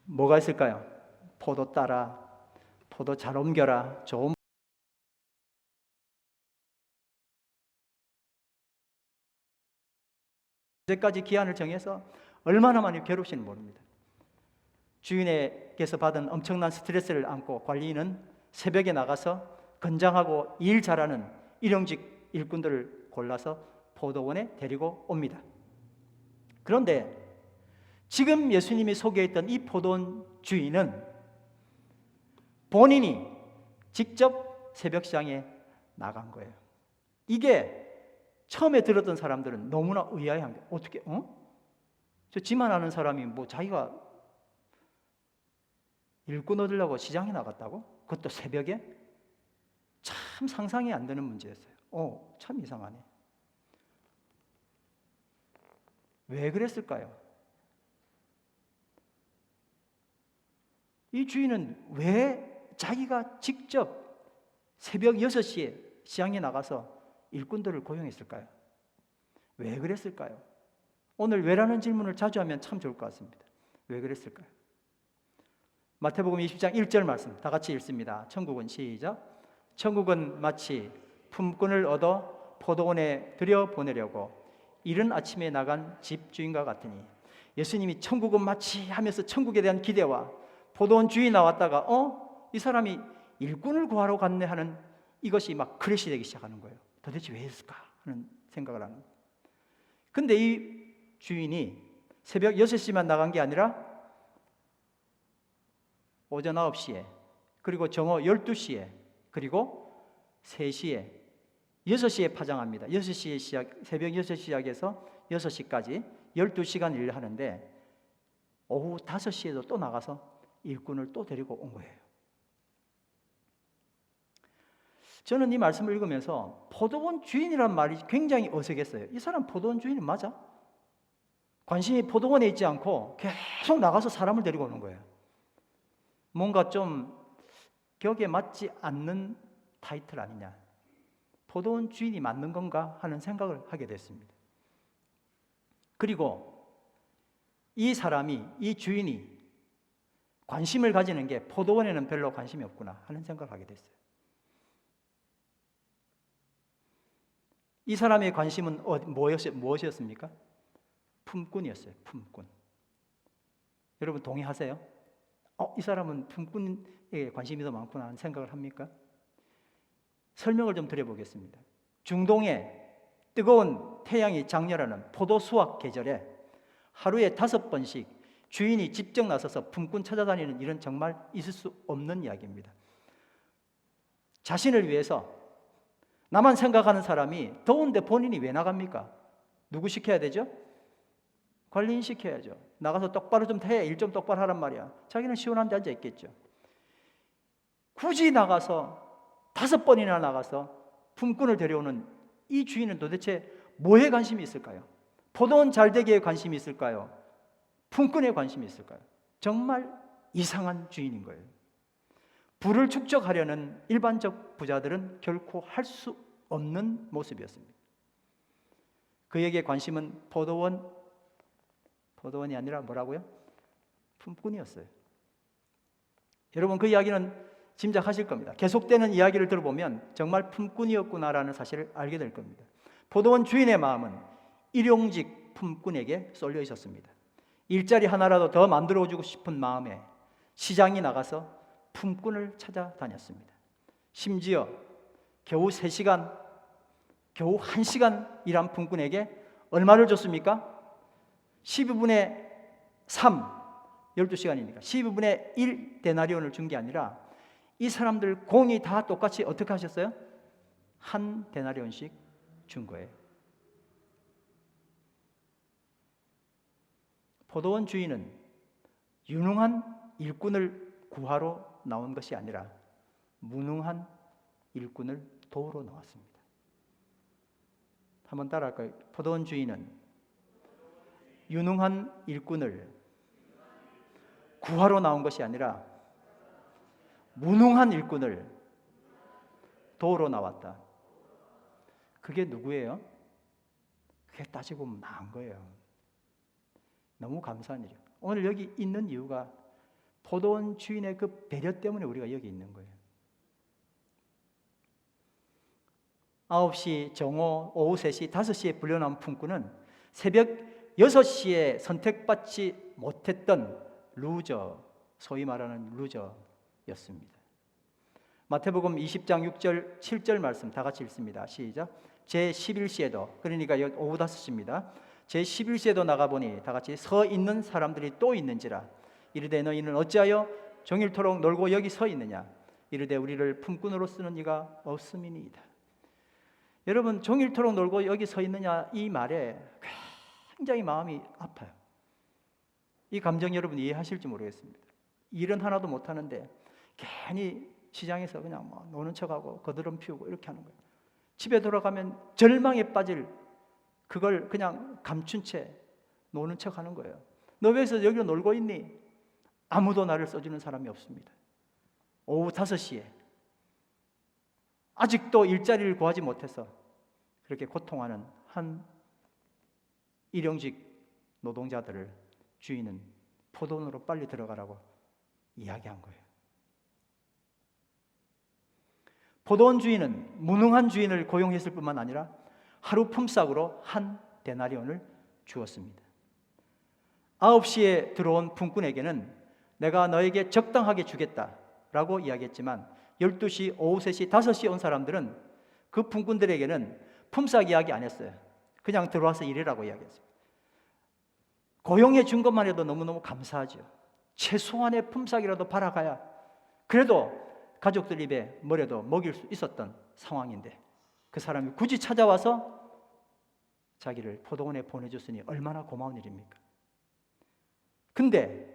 Speaker 6: 뭐가 있을까요? 포도 따라, 포도 잘 옮겨라, 좋은 언제까지 기한을 정해서 얼마나 많이 괴롭히는지 모릅니다. 주인에게서 받은 엄청난 스트레스를 안고 관리인은 새벽에 나가서 건장하고 일 잘하는 일용직 일꾼들을 골라서 포도원에 데리고 옵니다. 그런데 지금 예수님이 소개했던 이 포도원 주인은 본인이 직접 새벽시장에 나간 거예요. 이게 처음에 들었던 사람들은 너무나 의아해한 거예요. 어떻게? 저 지만 아는 사람이 뭐 자기가 일꾼 얻으려고 시장에 나갔다고? 그것도 새벽에? 참 상상이 안 되는 문제였어요. 참 이상하네. 왜 그랬을까요? 이 주인은 왜 자기가 직접 새벽 6시에 시장에 나가서 일꾼들을 고용했을까요? 왜 그랬을까요? 오늘 왜라는 질문을 자주 하면 참 좋을 것 같습니다. 왜 그랬을까요? 마태복음 20장 1절 말씀 다 같이 읽습니다. 천국은 시작. 천국은 마치 품꾼을 얻어 포도원에 들여보내려고 이른 아침에 나간 집주인과 같으니, 예수님이 천국은 마치 하면서 천국에 대한 기대와 포도원 주인이 나왔다가 이 사람이 일꾼을 구하러 갔네 하는 이것이 막 크래시 되기 시작하는 거예요. 도대체 왜 했을까 하는 생각을 하는 거예요. 근데 이 주인이 새벽 6시만 나간 게 아니라 오전 9시에, 그리고 정오 12시에, 그리고 3시에, 6시에 파장합니다. 6시에 시작, 새벽 6시 시작해서 6시까지 12시간 일을 하는데 오후 5시에도 또 나가서 일꾼을 또 데리고 온 거예요. 저는 이 말씀을 읽으면서 포도원 주인이란 말이 굉장히 어색했어요. 이 사람 포도원 주인이 맞아? 관심이 포도원에 있지 않고 계속 나가서 사람을 데리고 오는 거예요. 뭔가 좀 격에 맞지 않는 타이틀 아니냐, 포도원 주인이 맞는 건가 하는 생각을 하게 됐습니다. 그리고 이 사람이, 이 주인이 관심을 가지는 게 포도원에는 별로 관심이 없구나 하는 생각을 하게 됐어요. 이 사람의 관심은 무엇이었습니까? 품꾼이었어요. 품꾼. 여러분 동의하세요? 이 사람은 품꾼에 관심이 더 많구나 하는 생각을 합니까? 설명을 좀 드려보겠습니다. 중동의 뜨거운 태양이 장렬하는 포도 수확 계절에 하루에 5번씩 주인이 직접 나서서 품꾼 찾아다니는 일은 정말 있을 수 없는 이야기입니다. 자신을 위해서 나만 생각하는 사람이 더운데 본인이 왜 나갑니까? 누구 시켜야 되죠? 관리인 시켜야죠. 나가서 똑바로 좀 해, 일 좀 똑바로 하란 말이야. 자기는 시원한 데 앉아 있겠죠. 굳이 나가서 5번이나 나가서 품꾼을 데려오는 이 주인은 도대체 뭐에 관심이 있을까요? 포도원 잘되기에 관심이 있을까요? 품꾼에 관심이 있을까요? 정말 이상한 주인인 거예요. 부를 축적하려는 일반적 부자들은 결코 할 수 없는 모습이었습니다. 그에게 관심은 포도원이 아니라 뭐라고요? 품꾼이었어요. 여러분 그 이야기는 짐작하실 겁니다. 계속되는 이야기를 들어보면 정말 품꾼이었구나라는 사실을 알게 될 겁니다. 포도원 주인의 마음은 일용직 품꾼에게 쏠려 있었습니다. 일자리 하나라도 더 만들어주고 싶은 마음에 시장에 나가서 품꾼을 찾아다녔습니다. 심지어 겨우 3시간, 겨우 1시간 일한 품꾼에게 얼마를 줬습니까? 12분의 3, 12시간이니까 12분의 1 데나리온을 준 게 아니라 이 사람들 공이 다 똑같이 어떻게 하셨어요? 1 데나리온씩 준 거예요. 포도원 주인은 유능한 일꾼을 구하러 나온 것이 아니라 무능한 일꾼을 도우러 나왔습니다. 한번 따라할까요? 포도원 주인은 유능한 일꾼을 구하러 나온 것이 아니라 무능한 일꾼을 도우러 나왔다. 그게 누구예요? 그게 따지고 보면 나은 거예요. 너무 감사한 일이에요. 오늘 여기 있는 이유가 포도원 주인의 그 배려 때문에 우리가 여기 있는 거예요. 9시, 정오, 오후 3시, 5시에 불려나온 품꾼은 새벽 6시에 선택받지 못했던 루저, 소위 말하는 루저였습니다. 마태복음 20장 6절 7절 말씀 다 같이 읽습니다. 시작. 제11시에도, 그러니까 오후 5시입니다. 제11시에도 나가보니 다 같이 서 있는 사람들이 또 있는지라. 이르되 너희는 어찌하여 종일토록 놀고 여기 서 있느냐. 이르되 우리를 품꾼으로 쓰는 이가 없음이니이다. 여러분, 종일토록 놀고 여기 서 있느냐, 이 말에 굉장히 마음이 아파요. 이 감정 여러분 이해하실지 모르겠습니다. 일은 하나도 못하는데 괜히 시장에서 그냥 뭐 노는 척하고 거드름 피우고 이렇게 하는 거예요. 집에 돌아가면 절망에 빠질 그걸 그냥 감춘 채 노는 척하는 거예요. 너 왜서 여기로 놀고 있니? 아무도 나를 써주는 사람이 없습니다. 오후 5시에 아직도 일자리를 구하지 못해서 그렇게 고통하는 한 일용직 노동자들을 주인은 포도원으로 빨리 들어가라고 이야기한 거예요. 포도원 주인은 무능한 주인을 고용했을 뿐만 아니라 하루 품삯으로 한 데나리온을 주었습니다. 9시에 들어온 품꾼에게는 내가 너에게 적당하게 주겠다라고 이야기했지만 12시, 오후 3시, 5시 온 사람들은 그 품꾼들에게는 품삯 이야기 안 했어요. 그냥 들어와서 일해라고 이야기했어요. 고용해 준 것만 해도 너무너무 감사하죠. 최소한의 품삯이라도 받아가야 그래도 가족들 입에 뭐라도 먹일 수 있었던 상황인데 그 사람이 굳이 찾아와서 자기를 포도원에 보내줬으니 얼마나 고마운 일입니까? 근데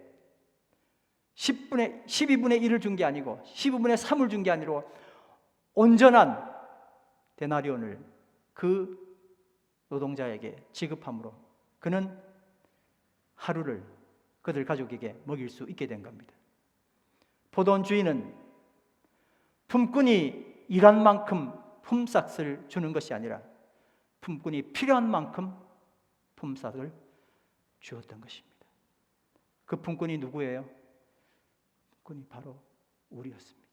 Speaker 6: 12분의 1을 준 게 아니고 12분의 3을 준 게 아니라 온전한 데나리온을 그 노동자에게 지급함으로 그는 하루를 그들 가족에게 먹일 수 있게 된 겁니다. 포도원 주인은 품꾼이 일한 만큼 품삯을 주는 것이 아니라 품꾼이 필요한 만큼 품삯을 주었던 것입니다. 그 품꾼이 누구예요? 품꾼이 바로 우리였습니다.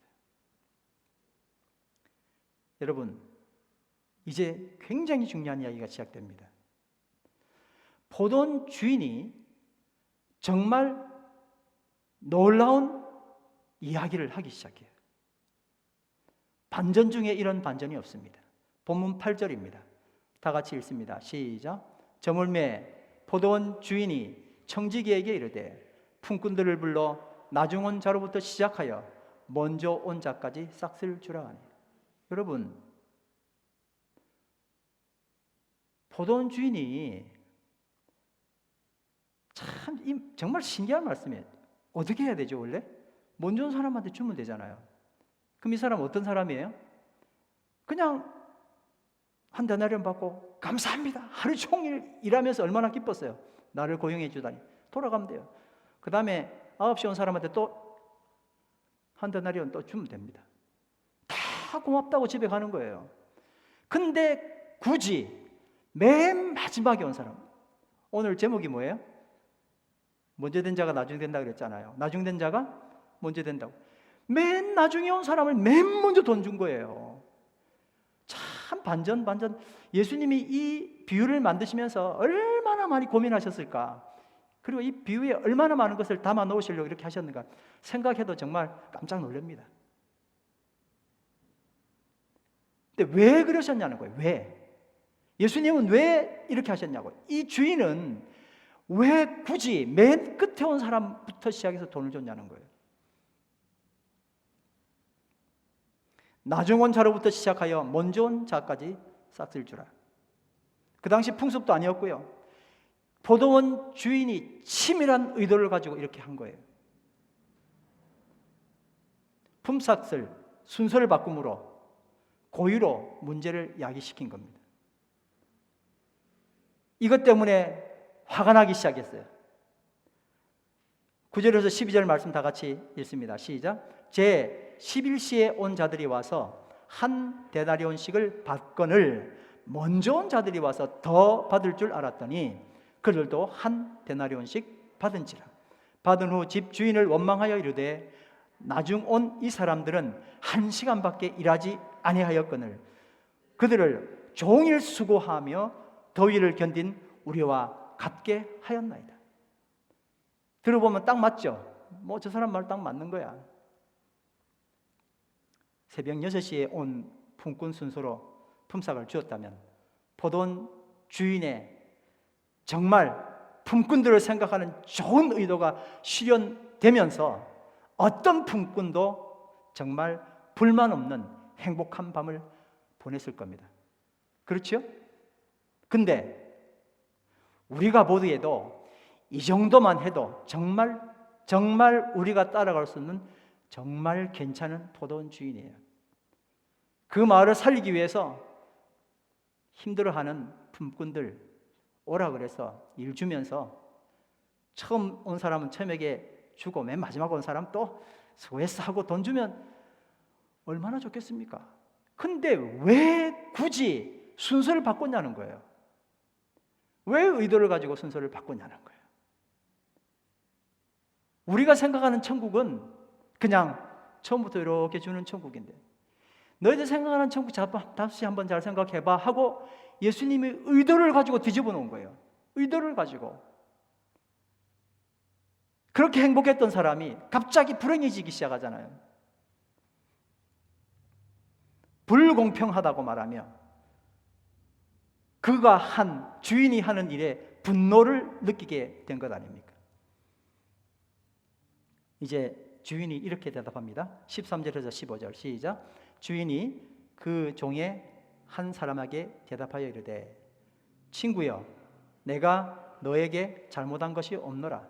Speaker 6: 여러분, 이제 굉장히 중요한 이야기가 시작됩니다. 포도원 주인이 정말 놀라운 이야기를 하기 시작해요. 반전 중에 이런 반전이 없습니다. 본문 8절입니다. 다 같이 읽습니다. 시작. 저물매 포도원 주인이 청지기에게 이르되 품꾼들을 불러 나중 온 자로부터 시작하여 먼저 온 자까지 싹쓸 주라 하니. 여러분, 포도원 주인이 참 정말 신기한 말씀이에요. 어떻게 해야 되죠 원래? 먼저 온 사람한테 주면 되잖아요. 그럼 이 사람 어떤 사람이에요? 그냥 한 데나리온 받고 감사합니다. 하루 종일 일하면서 얼마나 기뻤어요. 나를 고용해 주다니. 돌아가면 돼요. 그 다음에 9시 온 사람한테 또 한 데나리온 또 주면 됩니다. 다 고맙다고 집에 가는 거예요. 근데 굳이 맨 마지막에 온 사람, 오늘 제목이 뭐예요? 먼저 된 자가 나중 된다 그랬잖아요. 나중 된 자가 먼저 된다고. 맨 나중에 온 사람을 맨 먼저 돈 준 거예요. 참 반전. 예수님이 이 비유를 만드시면서 얼마나 많이 고민하셨을까. 그리고 이 비유에 얼마나 많은 것을 담아 놓으시려고 이렇게 하셨는가 생각해도 정말 깜짝 놀랍니다. 근데 왜 그러셨냐는 거예요. 왜? 예수님은 왜 이렇게 하셨냐고. 이 주인은 왜 굳이 맨 끝에 온 사람부터 시작해서 돈을 줬냐는 거예요. 나중 온 자로부터 시작하여 먼저 온 자까지 싹쓸 주라. 그 당시 풍습도 아니었고요. 포도원 주인이 치밀한 의도를 가지고 이렇게 한 거예요. 품삯을 순서를 바꿈으로 고의로 문제를 야기시킨 겁니다. 이것 때문에 화가 나기 시작했어요. 9절에서 12절 말씀 다 같이 읽습니다. 시작. 제 11시에 온 자들이 와서 한 데나리온씩을 받거늘 먼저 온 자들이 와서 더 받을 줄 알았더니 그들도 한 데나리온씩 받은지라. 받은 후 집 주인을 원망하여 이르되 나중 온 이 사람들은 1시간밖에 일하지 아니하였거늘 그들을 종일 수고하며 더위를 견딘 우리와 같게 하였나이다. 들어보면 딱 맞죠? 뭐 저 사람 말 딱 맞는 거야. 새벽 6시에 온 품꾼 순서로 품삯을 주었다면 포도원 주인의 정말 품꾼들을 생각하는 좋은 의도가 실현되면서 어떤 품꾼도 정말 불만 없는 행복한 밤을 보냈을 겁니다. 그렇죠? 근데 우리가 보기에도 이 정도만 해도 정말 우리가 따라갈 수 있는 정말 괜찮은 포도원 주인이에요. 그 마을을 살리기 위해서 힘들어하는 품꾼들 오라 그래서 일 주면서 처음 온 사람은 처음에게 주고 맨 마지막 온 사람 또 수고했어 하고 돈 주면 얼마나 좋겠습니까? 근데 왜 굳이 순서를 바꿨냐는 거예요. 왜 의도를 가지고 순서를 바꿨냐는 거예요. 우리가 생각하는 천국은 그냥 처음부터 이렇게 주는 천국인데 너희들 생각하는 천국 다시 한번 잘 생각해봐 하고 예수님이 의도를 가지고 뒤집어 놓은 거예요. 의도를 가지고. 그렇게 행복했던 사람이 갑자기 불행해지기 시작하잖아요. 불공평하다고 말하며 그가 주인이 하는 일에 분노를 느끼게 된 것 아닙니까? 이제 주인이 이렇게 대답합니다. 13절에서 15절 시작. 주인이 그 종의 한 사람에게 대답하여 이르되 친구여 내가 너에게 잘못한 것이 없노라.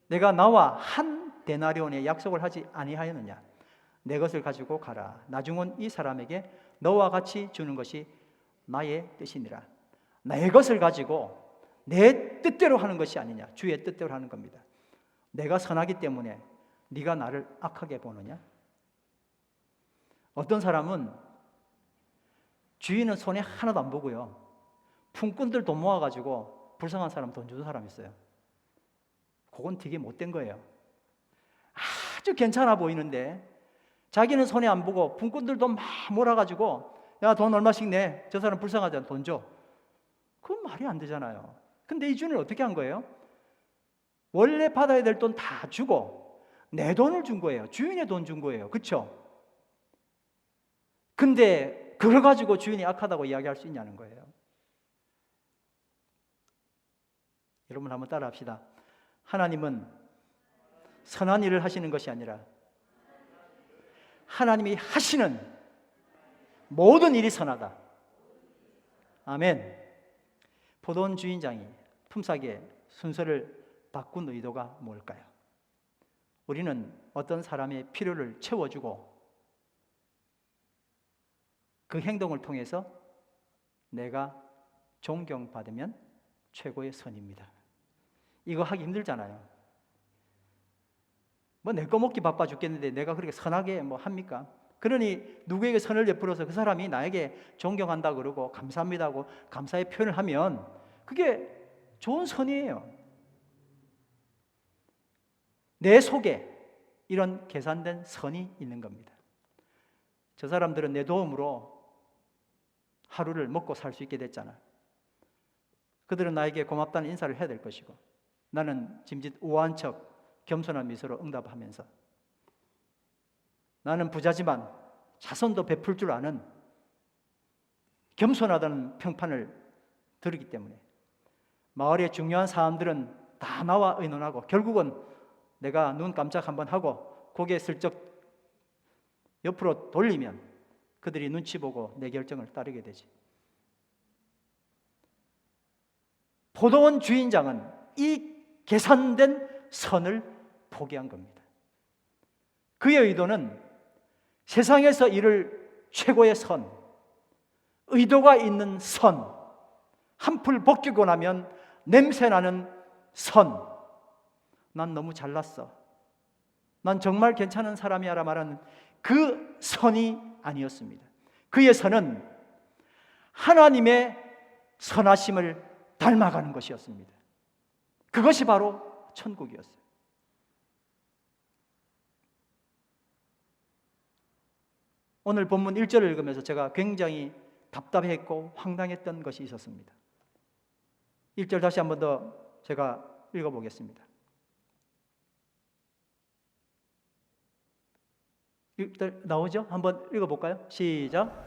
Speaker 6: 내가 나와 한 데나리온의 약속을 하지 아니하였느냐. 내 것을 가지고 가라. 나중은 이 사람에게 너와 같이 주는 것이 나의 뜻이니라. 내 것을 가지고 내 뜻대로 하는 것이 아니냐. 주의 뜻대로 하는 겁니다. 내가 선하기 때문에 네가 나를 악하게 보느냐? 어떤 사람은 주인은 손에 하나도 안 보고요. 품꾼들 돈 모아가지고 불쌍한 사람 돈 주는 사람 있어요. 그건 되게 못된 거예요. 아주 괜찮아 보이는데 자기는 손에 안 보고 품꾼들도 막 몰아가지고 야 돈 얼마씩 내. 저 사람 불쌍하잖아. 돈 줘. 그건 말이 안 되잖아요. 근데 이 주인은 어떻게 한 거예요? 원래 받아야 될 돈 다 주고 내 돈을 준 거예요. 주인의 돈 준 거예요. 그렇죠? 근데 그걸 가지고 주인이 악하다고 이야기할 수 있냐는 거예요. 여러분 한번 따라합시다. 하나님은 선한 일을 하시는 것이 아니라 하나님이 하시는 모든 일이 선하다. 아멘. 포도원 주인장이 품삯의 순서를 바꾼 의도가 뭘까요? 우리는 어떤 사람의 필요를 채워주고 그 행동을 통해서 내가 존경받으면 최고의 선입니다. 이거 하기 힘들잖아요. 뭐 내 거 먹기 바빠 죽겠는데 내가 그렇게 선하게 뭐 합니까? 그러니 누구에게 선을 베풀어서 그 사람이 나에게 존경한다 그러고 감사합니다 하고 감사의 표현을 하면 그게 좋은 선이에요. 내 속에 이런 계산된 선이 있는 겁니다. 저 사람들은 내 도움으로 하루를 먹고 살 수 있게 됐잖아. 그들은 나에게 고맙다는 인사를 해야 될 것이고 나는 짐짓 우아한 척 겸손한 미소로 응답하면서 나는 부자지만 자선도 베풀 줄 아는 겸손하다는 평판을 들었기 때문에 마을의 중요한 사람들은 다 나와 의논하고 결국은 내가 눈 깜짝 한번 하고 고개 슬쩍 옆으로 돌리면 그들이 눈치 보고 내 결정을 따르게 되지. 포도원 주인장은 이 계산된 선을 포기한 겁니다. 그의 의도는 세상에서 이룰 최고의 선, 의도가 있는 선, 한풀 벗기고 나면 냄새나는 선, 난 너무 잘났어, 난 정말 괜찮은 사람이야라 말하는 그 선이 아니었습니다. 그의 선은 하나님의 선하심을 닮아가는 것이었습니다. 그것이 바로 천국이었어요. 오늘 본문 1절을 읽으면서 제가 굉장히 답답했고 황당했던 것이 있었습니다. 1절 다시 한 번 더 제가 읽어보겠습니다. 나오죠? 한번 읽어볼까요? 시작.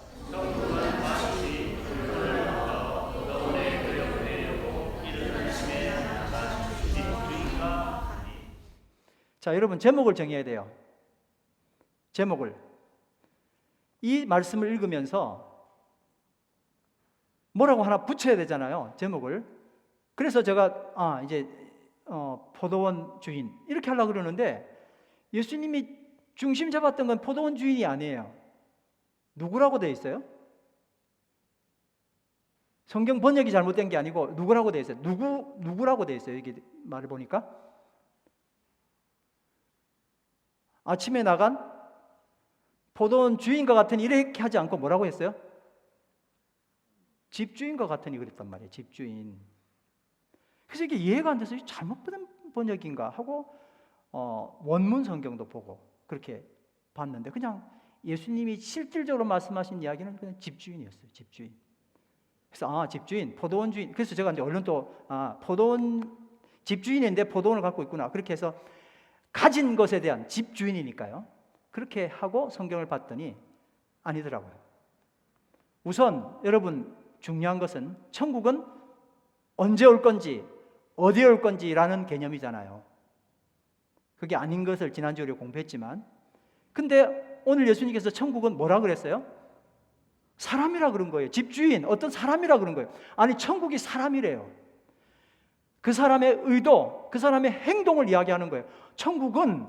Speaker 6: 자, 여러분 제목을 정해야 돼요. 제목을. 이 말씀을 읽으면서 뭐라고 하나 붙여야 되잖아요. 제목을. 그래서 제가 이제 포도원 주인 이렇게 하려고 그러는데 예수님이 중심 잡았던 건 포도원 주인이 아니에요. 누구라고 되어 있어요? 성경 번역이 잘못된 게 아니고 누구라고 되어 있어요? 누구라고 되어 있어요? 여기 말을 보니까 아침에 나간 포도원 주인과 같으니 이렇게 하지 않고 뭐라고 했어요? 집주인과 같으니 그랬단 말이에요. 집주인. 그래서 이게 이해가 안 돼서 잘못된 번역인가 하고 원문 성경도 보고 그렇게 봤는데 그냥 예수님이 실질적으로 말씀하신 이야기는 그냥 집주인이었어요. 집주인. 그래서 집주인, 포도원 주인. 그래서 제가 이제 얼른 또 포도원 집주인인데 포도원을 갖고 있구나. 그렇게 해서 가진 것에 대한 집주인이니까요. 그렇게 하고 성경을 봤더니 아니더라고요. 우선 여러분 중요한 것은 천국은 언제 올 건지 어디에 올 건지라는 개념이잖아요. 그게 아닌 것을 지난주에 공부했지만 근데 오늘 예수님께서 천국은 뭐라 그랬어요? 사람이라 그런 거예요. 집주인, 어떤 사람이라 그런 거예요. 아니 천국이 사람이래요. 그 사람의 의도, 그 사람의 행동을 이야기하는 거예요. 천국은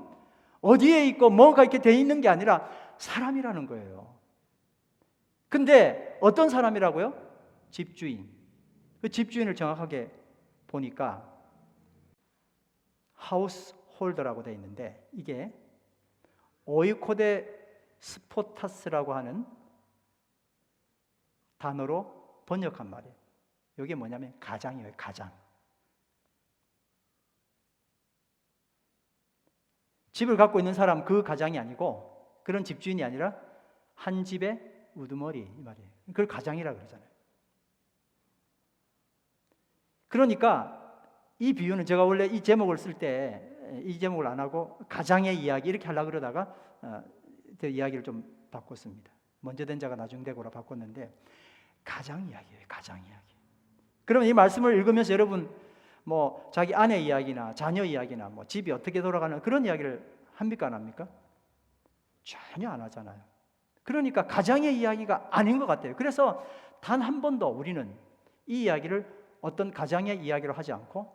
Speaker 6: 어디에 있고 뭐가 이렇게 돼 있는 게 아니라 사람이라는 거예요. 근데 어떤 사람이라고요? 집주인. 그 집주인을 정확하게 보니까 하우스 홀더라고 되어 있는데 이게 오이코데 스포타스라고 하는 단어로 번역한 말이에요. 이게 뭐냐면 가장이에요. 가장. 집을 갖고 있는 사람 그 가장이 아니고 그런 집주인이 아니라 한 집의 우두머리 이 말이에요. 그걸 가장이라 그러잖아요. 그러니까 이 비유는 제가 원래 이 제목을 쓸 때 이 제목을 안 하고 가장의 이야기 이렇게 하려고 그러다가 이야기를 좀 바꿨습니다. 먼저 된 자가 나중 되고라 바꿨는데 가장 이야기예요. 가장 이야기. 그러면 이 말씀을 읽으면서 여러분 뭐 자기 아내 이야기나 자녀 이야기나 뭐 집이 어떻게 돌아가는 그런 이야기를 합니까 안 합니까? 전혀 안 하잖아요. 그러니까 가장의 이야기가 아닌 것 같아요. 그래서 단 한 번도 우리는 이 이야기를 어떤 가장의 이야기로 하지 않고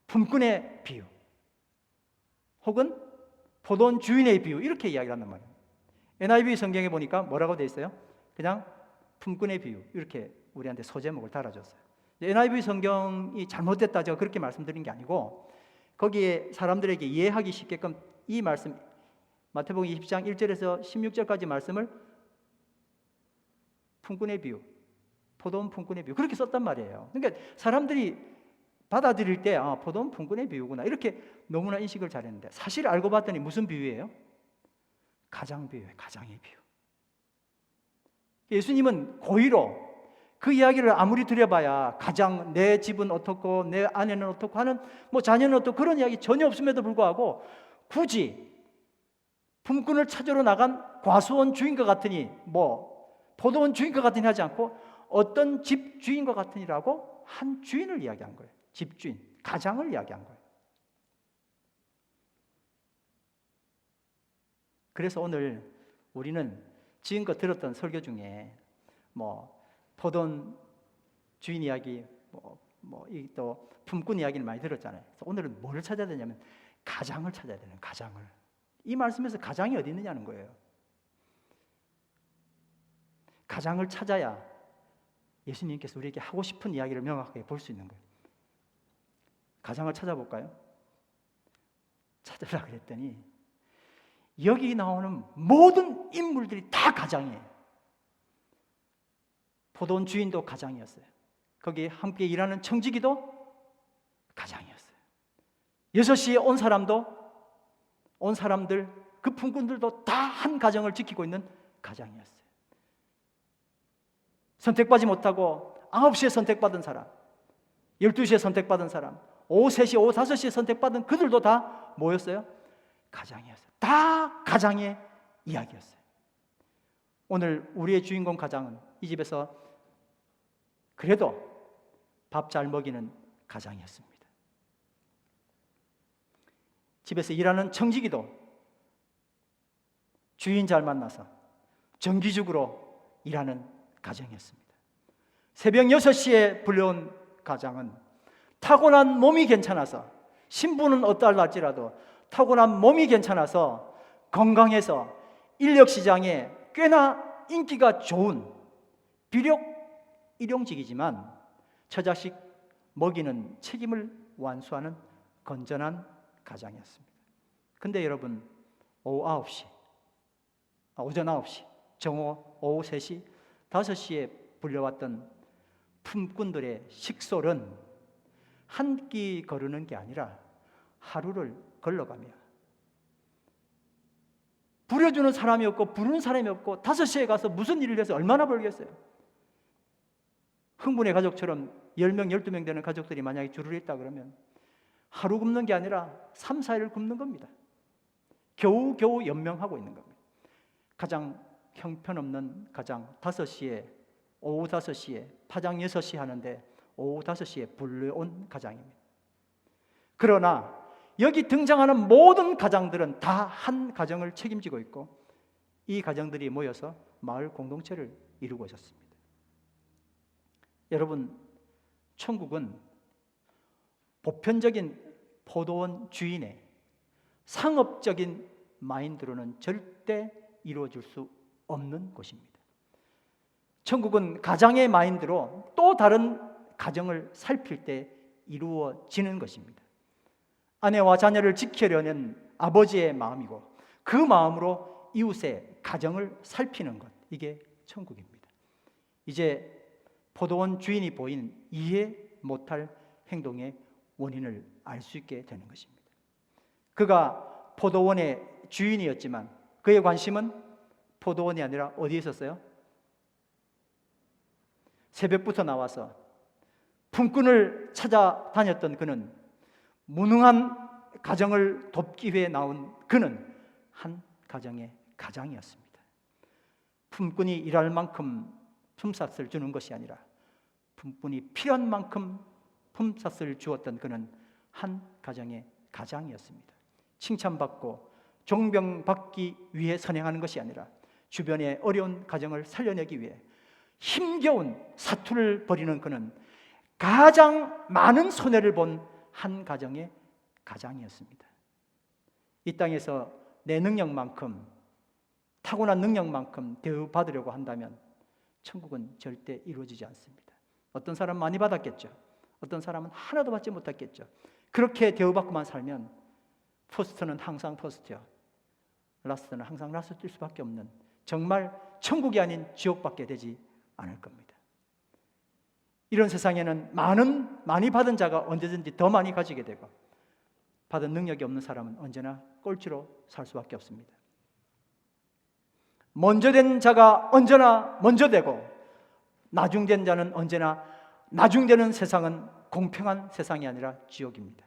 Speaker 6: 품꾼의 비유 혹은 포도원 주인의 비유 이렇게 이야기를 한단 말이에요. NIV 성경에 보니까 뭐라고 되어 있어요? 그냥 품꾼의 비유 이렇게 우리한테 소제목을 달아줬어요. NIV 성경이 잘못됐다 제가 그렇게 말씀드린 게 아니고 거기에 사람들에게 이해하기 쉽게끔 이 말씀 마태복음 20장 1절에서 16절까지 말씀을 품꾼의 비유, 포도원 품꾼의 비유 그렇게 썼단 말이에요. 그러니까 사람들이 받아들일 때 포도원 품꾼의 비유구나 이렇게 너무나 인식을 잘했는데 사실 알고 봤더니 무슨 비유예요? 가장 비유예요. 가장의 비유. 예수님은 고의로 그 이야기를 아무리 들여봐야 가장 내 집은 어떻고 내 아내는 어떻고 하는 뭐 자녀는 어떻고 그런 이야기 전혀 없음에도 불구하고 굳이 품꾼을 찾으러 나간 과수원 주인과 같으니 뭐 포도원 주인과 같으니 하지 않고 어떤 집 주인과 같으니라고 한 주인을 이야기한 거예요. 집주인, 가장을 이야기한 거예요. 그래서 오늘 우리는 지금껏 들었던 설교 중에 뭐 포도원 주인 이야기, 또 품꾼 이야기를 많이 들었잖아요. 그래서 오늘은 뭐를 찾아야 되냐면 가장을 찾아야 되는 가장을. 이 말씀에서 가장이 어디 있느냐는 거예요. 가장을 찾아야 예수님께서 우리에게 하고 싶은 이야기를 명확하게 볼 수 있는 거예요. 가장을 찾아볼까요? 찾으라 그랬더니 여기 나오는 모든 인물들이 다 가장이에요. 포도원 주인도 가장이었어요. 거기 함께 일하는 청지기도 가장이었어요. 6시에 온 사람들 그 품꾼들도 다 한 가정을 지키고 있는 가장이었어요. 선택받지 못하고 9시에 선택받은 사람, 12시에 선택받은 사람, 오후 3시, 오후 5시에 선택받은 그들도 다 뭐였어요? 가장이었어요. 다 가장의 이야기였어요. 오늘 우리의 주인공 가장은 이 집에서 그래도 밥 잘 먹이는 가장이었습니다. 집에서 일하는 청지기도 주인 잘 만나서 정기적으로 일하는 가정이었습니다. 새벽 6시에 불려온 가장은 타고난 몸이 괜찮아서, 신분은 어떠할지라도 타고난 몸이 괜찮아서 건강해서 인력시장에 꽤나 인기가 좋은, 비록 일용직이지만 처자식 먹이는 책임을 완수하는 건전한 가장이었습니다. 근데 여러분, 오전 9시, 정오 오후 3시, 5시에 불려왔던 품꾼들의 식솔은 한 끼 거르는 게 아니라 하루를 걸러가며, 부려주는 사람이 없고 부르는 사람이 없고 5시에 가서 무슨 일을 해서 얼마나 벌겠어요? 흥분의 가족처럼 10명, 12명 되는 가족들이 만약에 줄을 있다 그러면 하루 굶는 게 아니라 3, 4일을 굶는 겁니다. 겨우겨우 연명하고 있는 겁니다. 가장 형편없는 가장, 오후 5시에 파장 6시 하는데 오후 5시에 불려온 가장입니다. 그러나 여기 등장하는 모든 가장들은 다 한 가정을 책임지고 있고, 이 가정들이 모여서 마을 공동체를 이루고 있었습니다. 여러분, 천국은 보편적인 포도원 주인의 상업적인 마인드로는 절대 이루어질 수 없는 곳입니다. 천국은 가장의 마인드로 또 다른 가정을 살필 때 이루어지는 것입니다. 아내와 자녀를 지키려는 아버지의 마음이고, 그 마음으로 이웃의 가정을 살피는 것, 이게 천국입니다. 이제 포도원 주인이 보인 이해 못할 행동의 원인을 알 수 있게 되는 것입니다. 그가 포도원의 주인이었지만 그의 관심은 포도원이 아니라 어디에 있었어요? 새벽부터 나와서 품꾼을 찾아다녔던 그는, 무능한 가정을 돕기 위해 나온 그는 한 가정의 가장이었습니다. 품꾼이 일할 만큼 품삯을 주는 것이 아니라 품꾼이 필요한 만큼 품삯을 주었던 그는 한 가정의 가장이었습니다. 칭찬받고 존경받기 위해 선행하는 것이 아니라 주변의 어려운 가정을 살려내기 위해 힘겨운 사투를 벌이는 그는 가장 많은 손해를 본 한 가정의 가장이었습니다. 이 땅에서 내 능력만큼, 타고난 능력만큼 대우받으려고 한다면 천국은 절대 이루어지지 않습니다. 어떤 사람 많이 받았겠죠. 어떤 사람은 하나도 받지 못했겠죠. 그렇게 대우받고만 살면 퍼스트는 항상 퍼스트야, 라스트는 항상 라스트일 수밖에 없는, 정말 천국이 아닌 지옥밖에 되지 않을 겁니다. 이런 세상에는 많이 받은 자가 언제든지 더 많이 가지게 되고, 받은 능력이 없는 사람은 언제나 꼴찌로 살 수밖에 없습니다. 먼저 된 자가 언제나 먼저 되고, 나중된 자는 언제나 나중되는 세상은 공평한 세상이 아니라 지옥입니다.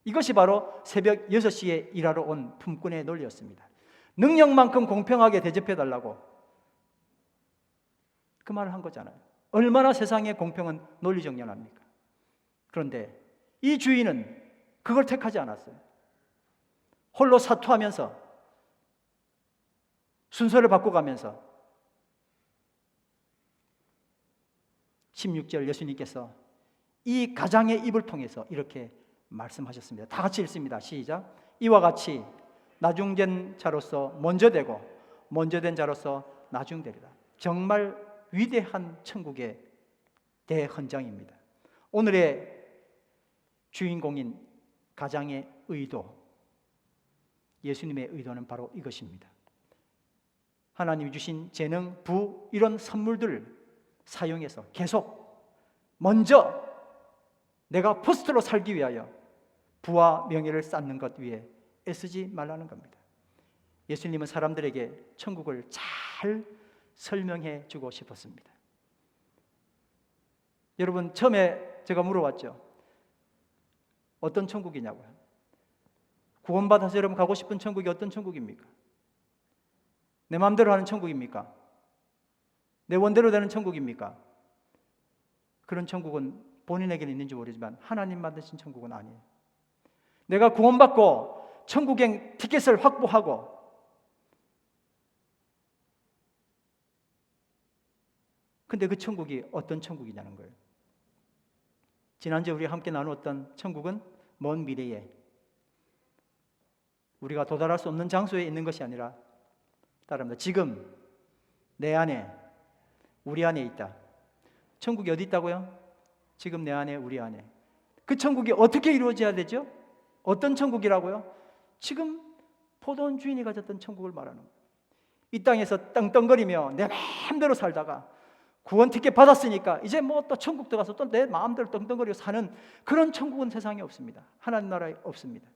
Speaker 6: 이것이 바로 새벽 6시에 일하러 온 품꾼의 논리였습니다. 능력만큼 공평하게 대접해달라고 그 말을 한 거잖아요. 얼마나 세상의 공평은 논리정연합니까? 그런데 이 주인은 그걸 택하지 않았어요. 홀로 사투하면서, 순서를 바꿔가면서 16절 예수님께서 이 가장의 입을 통해서 이렇게 말씀하셨습니다. 다 같이 읽습니다. 시작. 이와 같이 나중된 자로서 먼저 되고 먼저 된 자로서 나중되리라. 정말 위대한 천국의 대헌장입니다. 오늘의 주인공인 가장의 의도, 예수님의 의도는 바로 이것입니다. 하나님이 주신 재능, 부, 이런 선물들을 사용해서 계속 먼저 내가 포스트로 살기 위하여 부와 명예를 쌓는 것 위해 애쓰지 말라는 겁니다. 예수님은 사람들에게 천국을 잘 설명해 주고 싶었습니다. 여러분, 처음에 제가 물어봤죠. 어떤 천국이냐고요. 구원받아서 여러분 가고 싶은 천국이 어떤 천국입니까? 내 마음대로 하는 천국입니까? 내 원대로 되는 천국입니까? 그런 천국은 본인에게는 있는지 모르지만 하나님 만드신 천국은 아니에요. 내가 구원받고 천국행 티켓을 확보하고 근데 그 천국이 어떤 천국이냐는 거예요. 지난주에 우리가 함께 나누었던 천국은 먼 미래에 우리가 도달할 수 없는 장소에 있는 것이 아니라 따릅니다. 지금 내 안에 우리 안에 있다. 천국이 어디 있다고요? 지금 내 안에 우리 안에. 그 천국이 어떻게 이루어져야 되죠? 어떤 천국이라고요? 지금 포도원 주인이 가졌던 천국을 말하는 거예요. 이 땅에서 떵떵거리며 내 마음대로 살다가 구원 티켓 받았으니까 이제 뭐 또 천국 들어가서 또 내 마음대로 떵떵거리고 사는 그런 천국은 세상에 없습니다. 하나님 나라에 없습니다.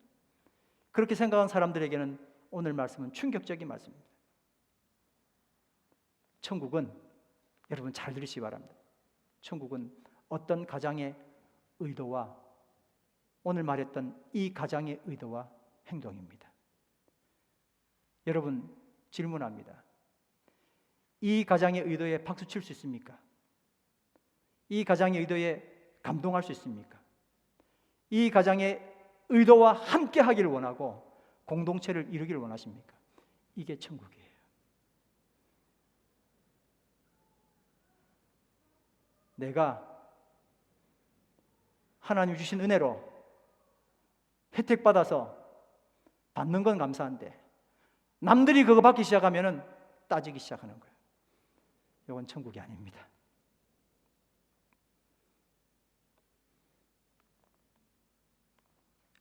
Speaker 6: 그렇게 생각한 사람들에게는 오늘 말씀은 충격적인 말씀입니다. 천국은 여러분 잘 들으시기 바랍니다. 천국은 어떤 가장의 의도와 오늘 말했던 이 가장의 의도와 행동입니다. 여러분 질문합니다. 이 가장의 의도에 박수 칠 수 있습니까? 이 가장의 의도에 감동할 수 있습니까? 이 가장의 의도와 함께 하기를 원하고 공동체를 이루기를 원하십니까? 이게 천국이에요. 내가 하나님 주신 은혜로 혜택받아서 받는 건 감사한데 남들이 그거 받기 시작하면 따지기 시작하는 거예요. 이건 천국이 아닙니다.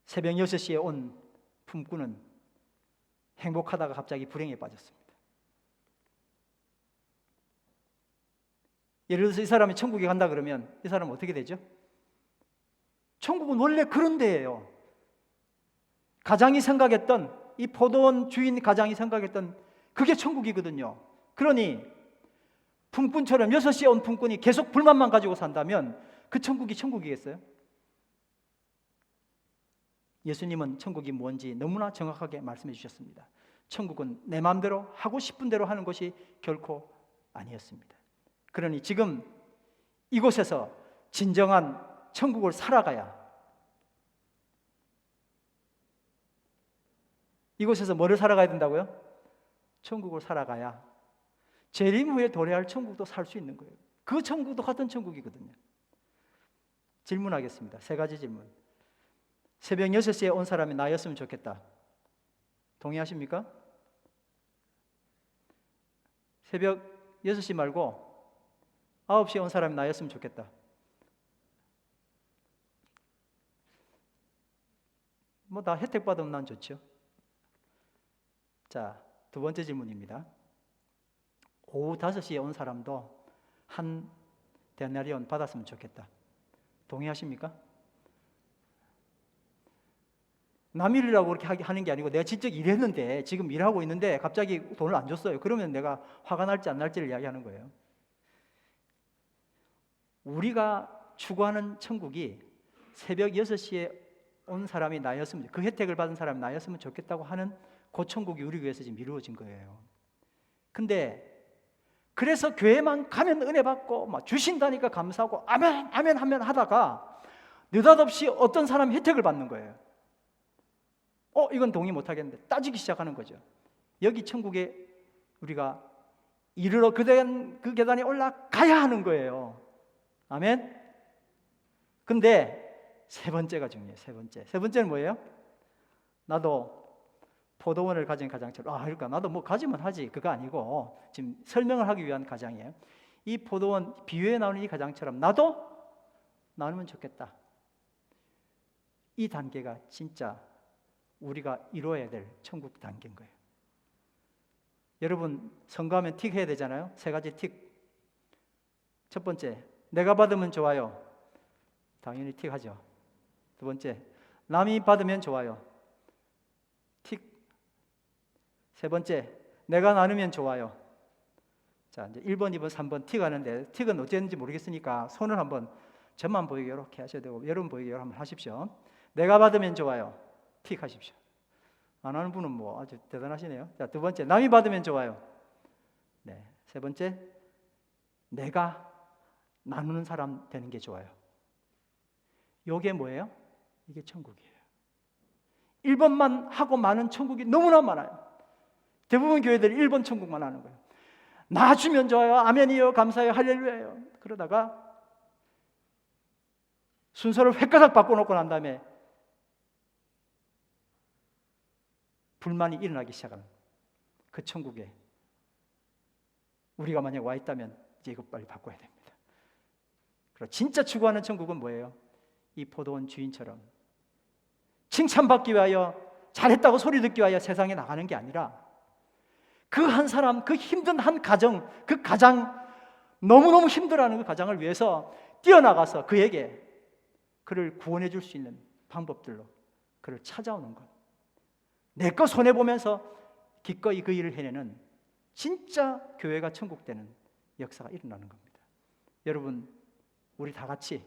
Speaker 6: 새벽 6시에 온 품꾼은 행복하다가 갑자기 불행에 빠졌습니다. 예를 들어서 이 사람이 천국에 간다 그러면 이 사람은 어떻게 되죠? 천국은 원래 그런 데예요. 가장이 생각했던 이 포도원 주인 가장이 생각했던 그게 천국이거든요. 그러니 품꾼처럼 6시에 온 품꾼이 계속 불만만 가지고 산다면 그 천국이 천국이겠어요? 예수님은 천국이 뭔지 너무나 정확하게 말씀해 주셨습니다. 천국은 내 마음대로 하고 싶은 대로 하는 것이 결코 아니었습니다. 그러니 지금 이곳에서 진정한 천국을 살아가야 이곳에서 뭐를 살아가야 된다고요? 천국을 살아가야 재림 후에 도래할 천국도 살 수 있는 거예요. 그 천국도 같은 천국이거든요. 질문하겠습니다. 3가지 질문. 새벽 6시에 온 사람이 나였으면 좋겠다. 동의하십니까? 새벽 6시 말고 9시에 온 사람이 나였으면 좋겠다. 뭐 다 혜택 받으면 난 좋죠. 자, 2번째 질문입니다. 오후 5시에 온 사람도 한 데나리온 받았으면 좋겠다. 동의하십니까? 남일이라고 그렇게 하는 게 아니고 내가 진짜 일했는데 지금 일하고 있는데 갑자기 돈을 안 줬어요. 그러면 내가 화가 날지 안 날지를 이야기하는 거예요. 우리가 추구하는 천국이 새벽 6시에 온 사람이 나였으면, 그 혜택을 받은 사람이 나였으면 좋겠다고 하는 그 천국이 우리 교회에서 지금 이루어진 거예요. 근데 그래서 교회만 가면 은혜 받고 막 주신다니까 감사하고 아멘 아멘 하면 하다가 느닷없이 어떤 사람이 혜택을 받는 거예요. 이건 동의 못 하겠는데 따지기 시작하는 거죠. 여기 천국에 우리가 이르러 그 계단에 올라가야 하는 거예요. 아멘. 근데 3번째가 중요해요. 3번째는 뭐예요? 나도 포도원을 가진 가장처럼 그러니까 나도 뭐 가지면 하지, 그거 아니고 지금 설명을 하기 위한 가장이에요. 이 포도원 비유에 나오는 이 가장처럼 나도 나누면 좋겠다. 이 단계가 진짜 우리가 이루어야 될 천국 단계인 거예요. 여러분 선거하면 틱 해야 되잖아요. 3가지 틱. 첫 번째, 내가 받으면 좋아요. 당연히 틱 하죠. 2번째, 남이 받으면 좋아요. 틱. 3번째, 내가 나누면 좋아요. 자, 이제 1번, 2번, 3번 틱 하는데 틱은 어쨌는지 모르겠으니까 손을 한번 저만 보이게 이렇게 하셔야 되고 여러분 보이게 한번 하십시오. 내가 받으면 좋아요. 틱 하십시오. 안 하는 분은 뭐 아주 대단하시네요. 자, 2번째, 남이 받으면 좋아요. 세 번째, 내가 나누는 사람 되는 게 좋아요. 이게 뭐예요? 이게 천국이에요. 1번만 하고 많은 천국이 너무나 많아요. 대부분 교회들이 1번 천국만 하는 거예요. 나 주면 좋아요. 아멘이요. 감사해요. 할렐루야요. 그러다가 순서를 획가닥 바꿔놓고 난 다음에 불만이 일어나기 시작하는 그 천국에 우리가 만약 와 있다면 이제 이거 빨리 바꿔야 됩니다. 그리고 진짜 추구하는 천국은 뭐예요? 이 포도원 주인처럼 칭찬받기 위하여, 잘했다고 소리 듣기 위하여 세상에 나가는 게 아니라 그 한 사람, 그 힘든 한 가정, 그 가장 너무너무 힘들어하는 그 가장을 위해서 뛰어나가서 그에게 그를 구원해 줄 수 있는 방법들로 그를 찾아오는 것, 내 거 손해보면서 기꺼이 그 일을 해내는 진짜 교회가 천국 되는 역사가 일어나는 겁니다. 여러분, 우리 다 같이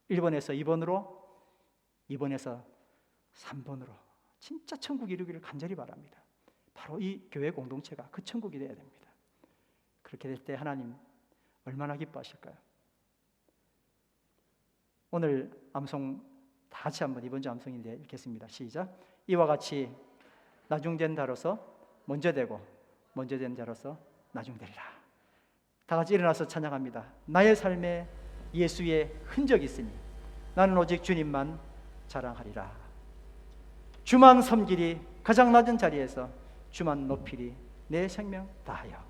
Speaker 6: 1번에서 2번으로, 2번에서 3번으로 진짜 천국 이루기를 간절히 바랍니다. 바로 이 교회 공동체가 그 천국이 되어야 됩니다. 그렇게 될 때 하나님 얼마나 기뻐하실까요? 오늘 암송 다 같이 한번 이번 주 암송인데 읽겠습니다. 시작. 이와 같이 나중된 자로서 먼저 되고 먼저 된 자로서 나중되리라. 다 같이 일어나서 찬양합니다. 나의 삶에 예수의 흔적이 있으니 나는 오직 주님만 자랑하리라. 주만 섬기리. 가장 낮은 자리에서 주만 높이리. 내 생명 다하여.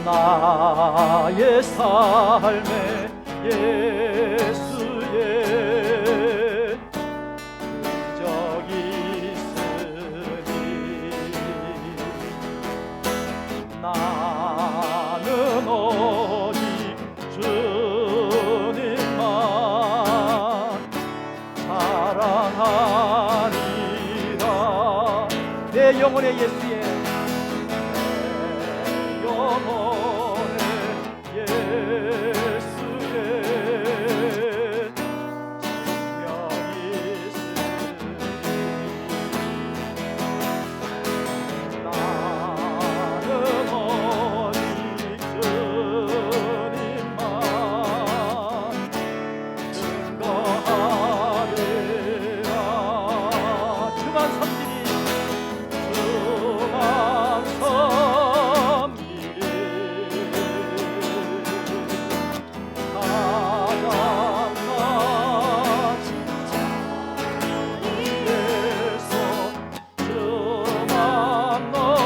Speaker 6: 나의 삶에 예수의 흔적이 있으니 나는 오직 주님만 사랑하리라. 내 영혼의 예수의, 내 영혼의 예수의 생명이 있으니 나는 오직 주님만 증거하리라. 주만 섬기리. 주만 섬기리. 가장 낮은 자리에서 주만 높이리.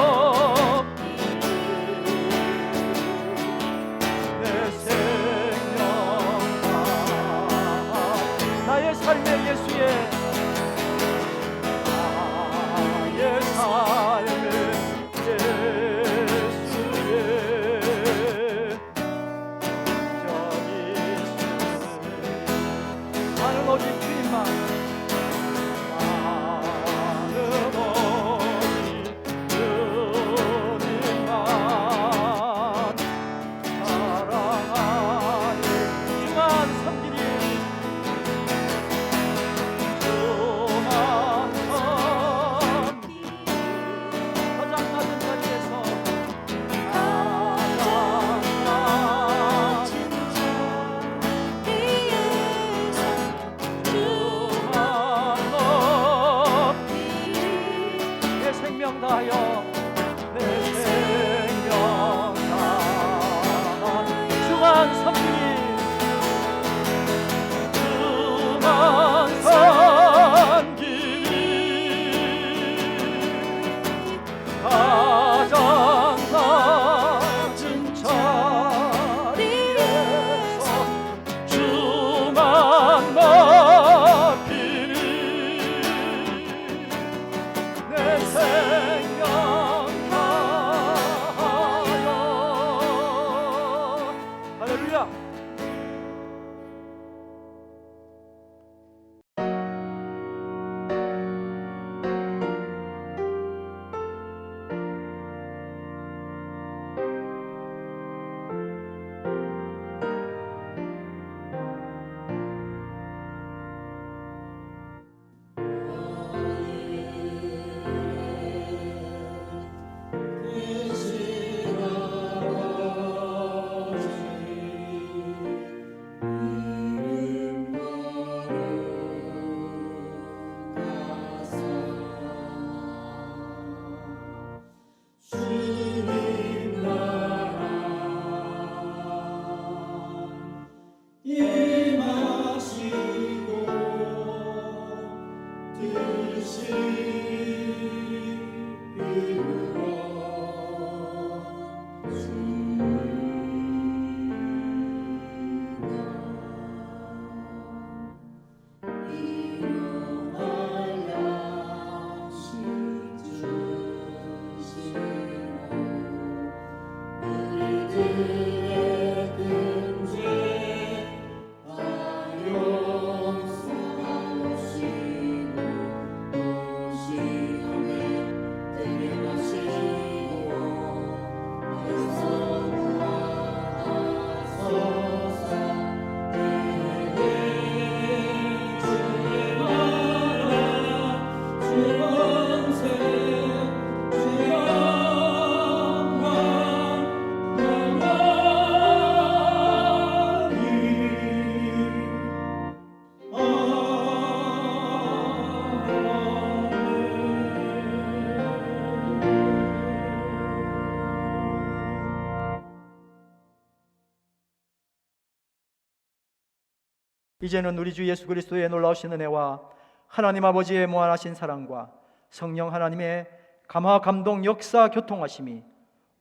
Speaker 6: 내 생명 나의 삶의 예수의, 나의 삶의 예수의 저기 있으니 나는 오직 주님만, 나는 오직 주님만 사랑하니 주만 섬기리. 주만 섬기리. 가장 낮은 자리에서 가장 낮은
Speaker 5: 자리에서
Speaker 6: 주만 높이리. 내 생명 다하여, 내 생명 다하여 주만 섬기리. 주만 섬기리. 가장 낮은 자리에서 주만 높이리. 내 생명 다하여. 할렐루야. 이제는 우리 주 예수 그리스도의 놀라우신 은혜와 하나님 아버지의 무한하신 사랑과 성령 하나님의 감화 감동 역사 교통하심이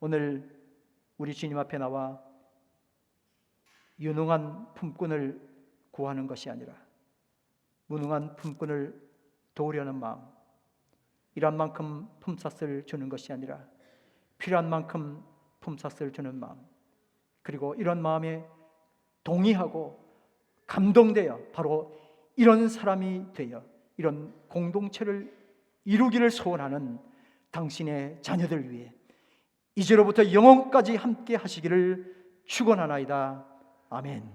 Speaker 6: 오늘 우리 주님 앞에 나와 유능한 품꾼을 구하는 것이 아니라 무능한 품꾼을 도우려는 마음, 일한 만큼 품삯을 주는 것이 아니라 필요한 만큼 품삯을 주는 마음, 그리고 이런 마음에 동의하고 감동되어 바로 이런 사람이 되어 이런 공동체를 이루기를 소원하는 당신의 자녀들 위해 이제로부터 영원까지 함께 하시기를 축원하나이다. 아멘.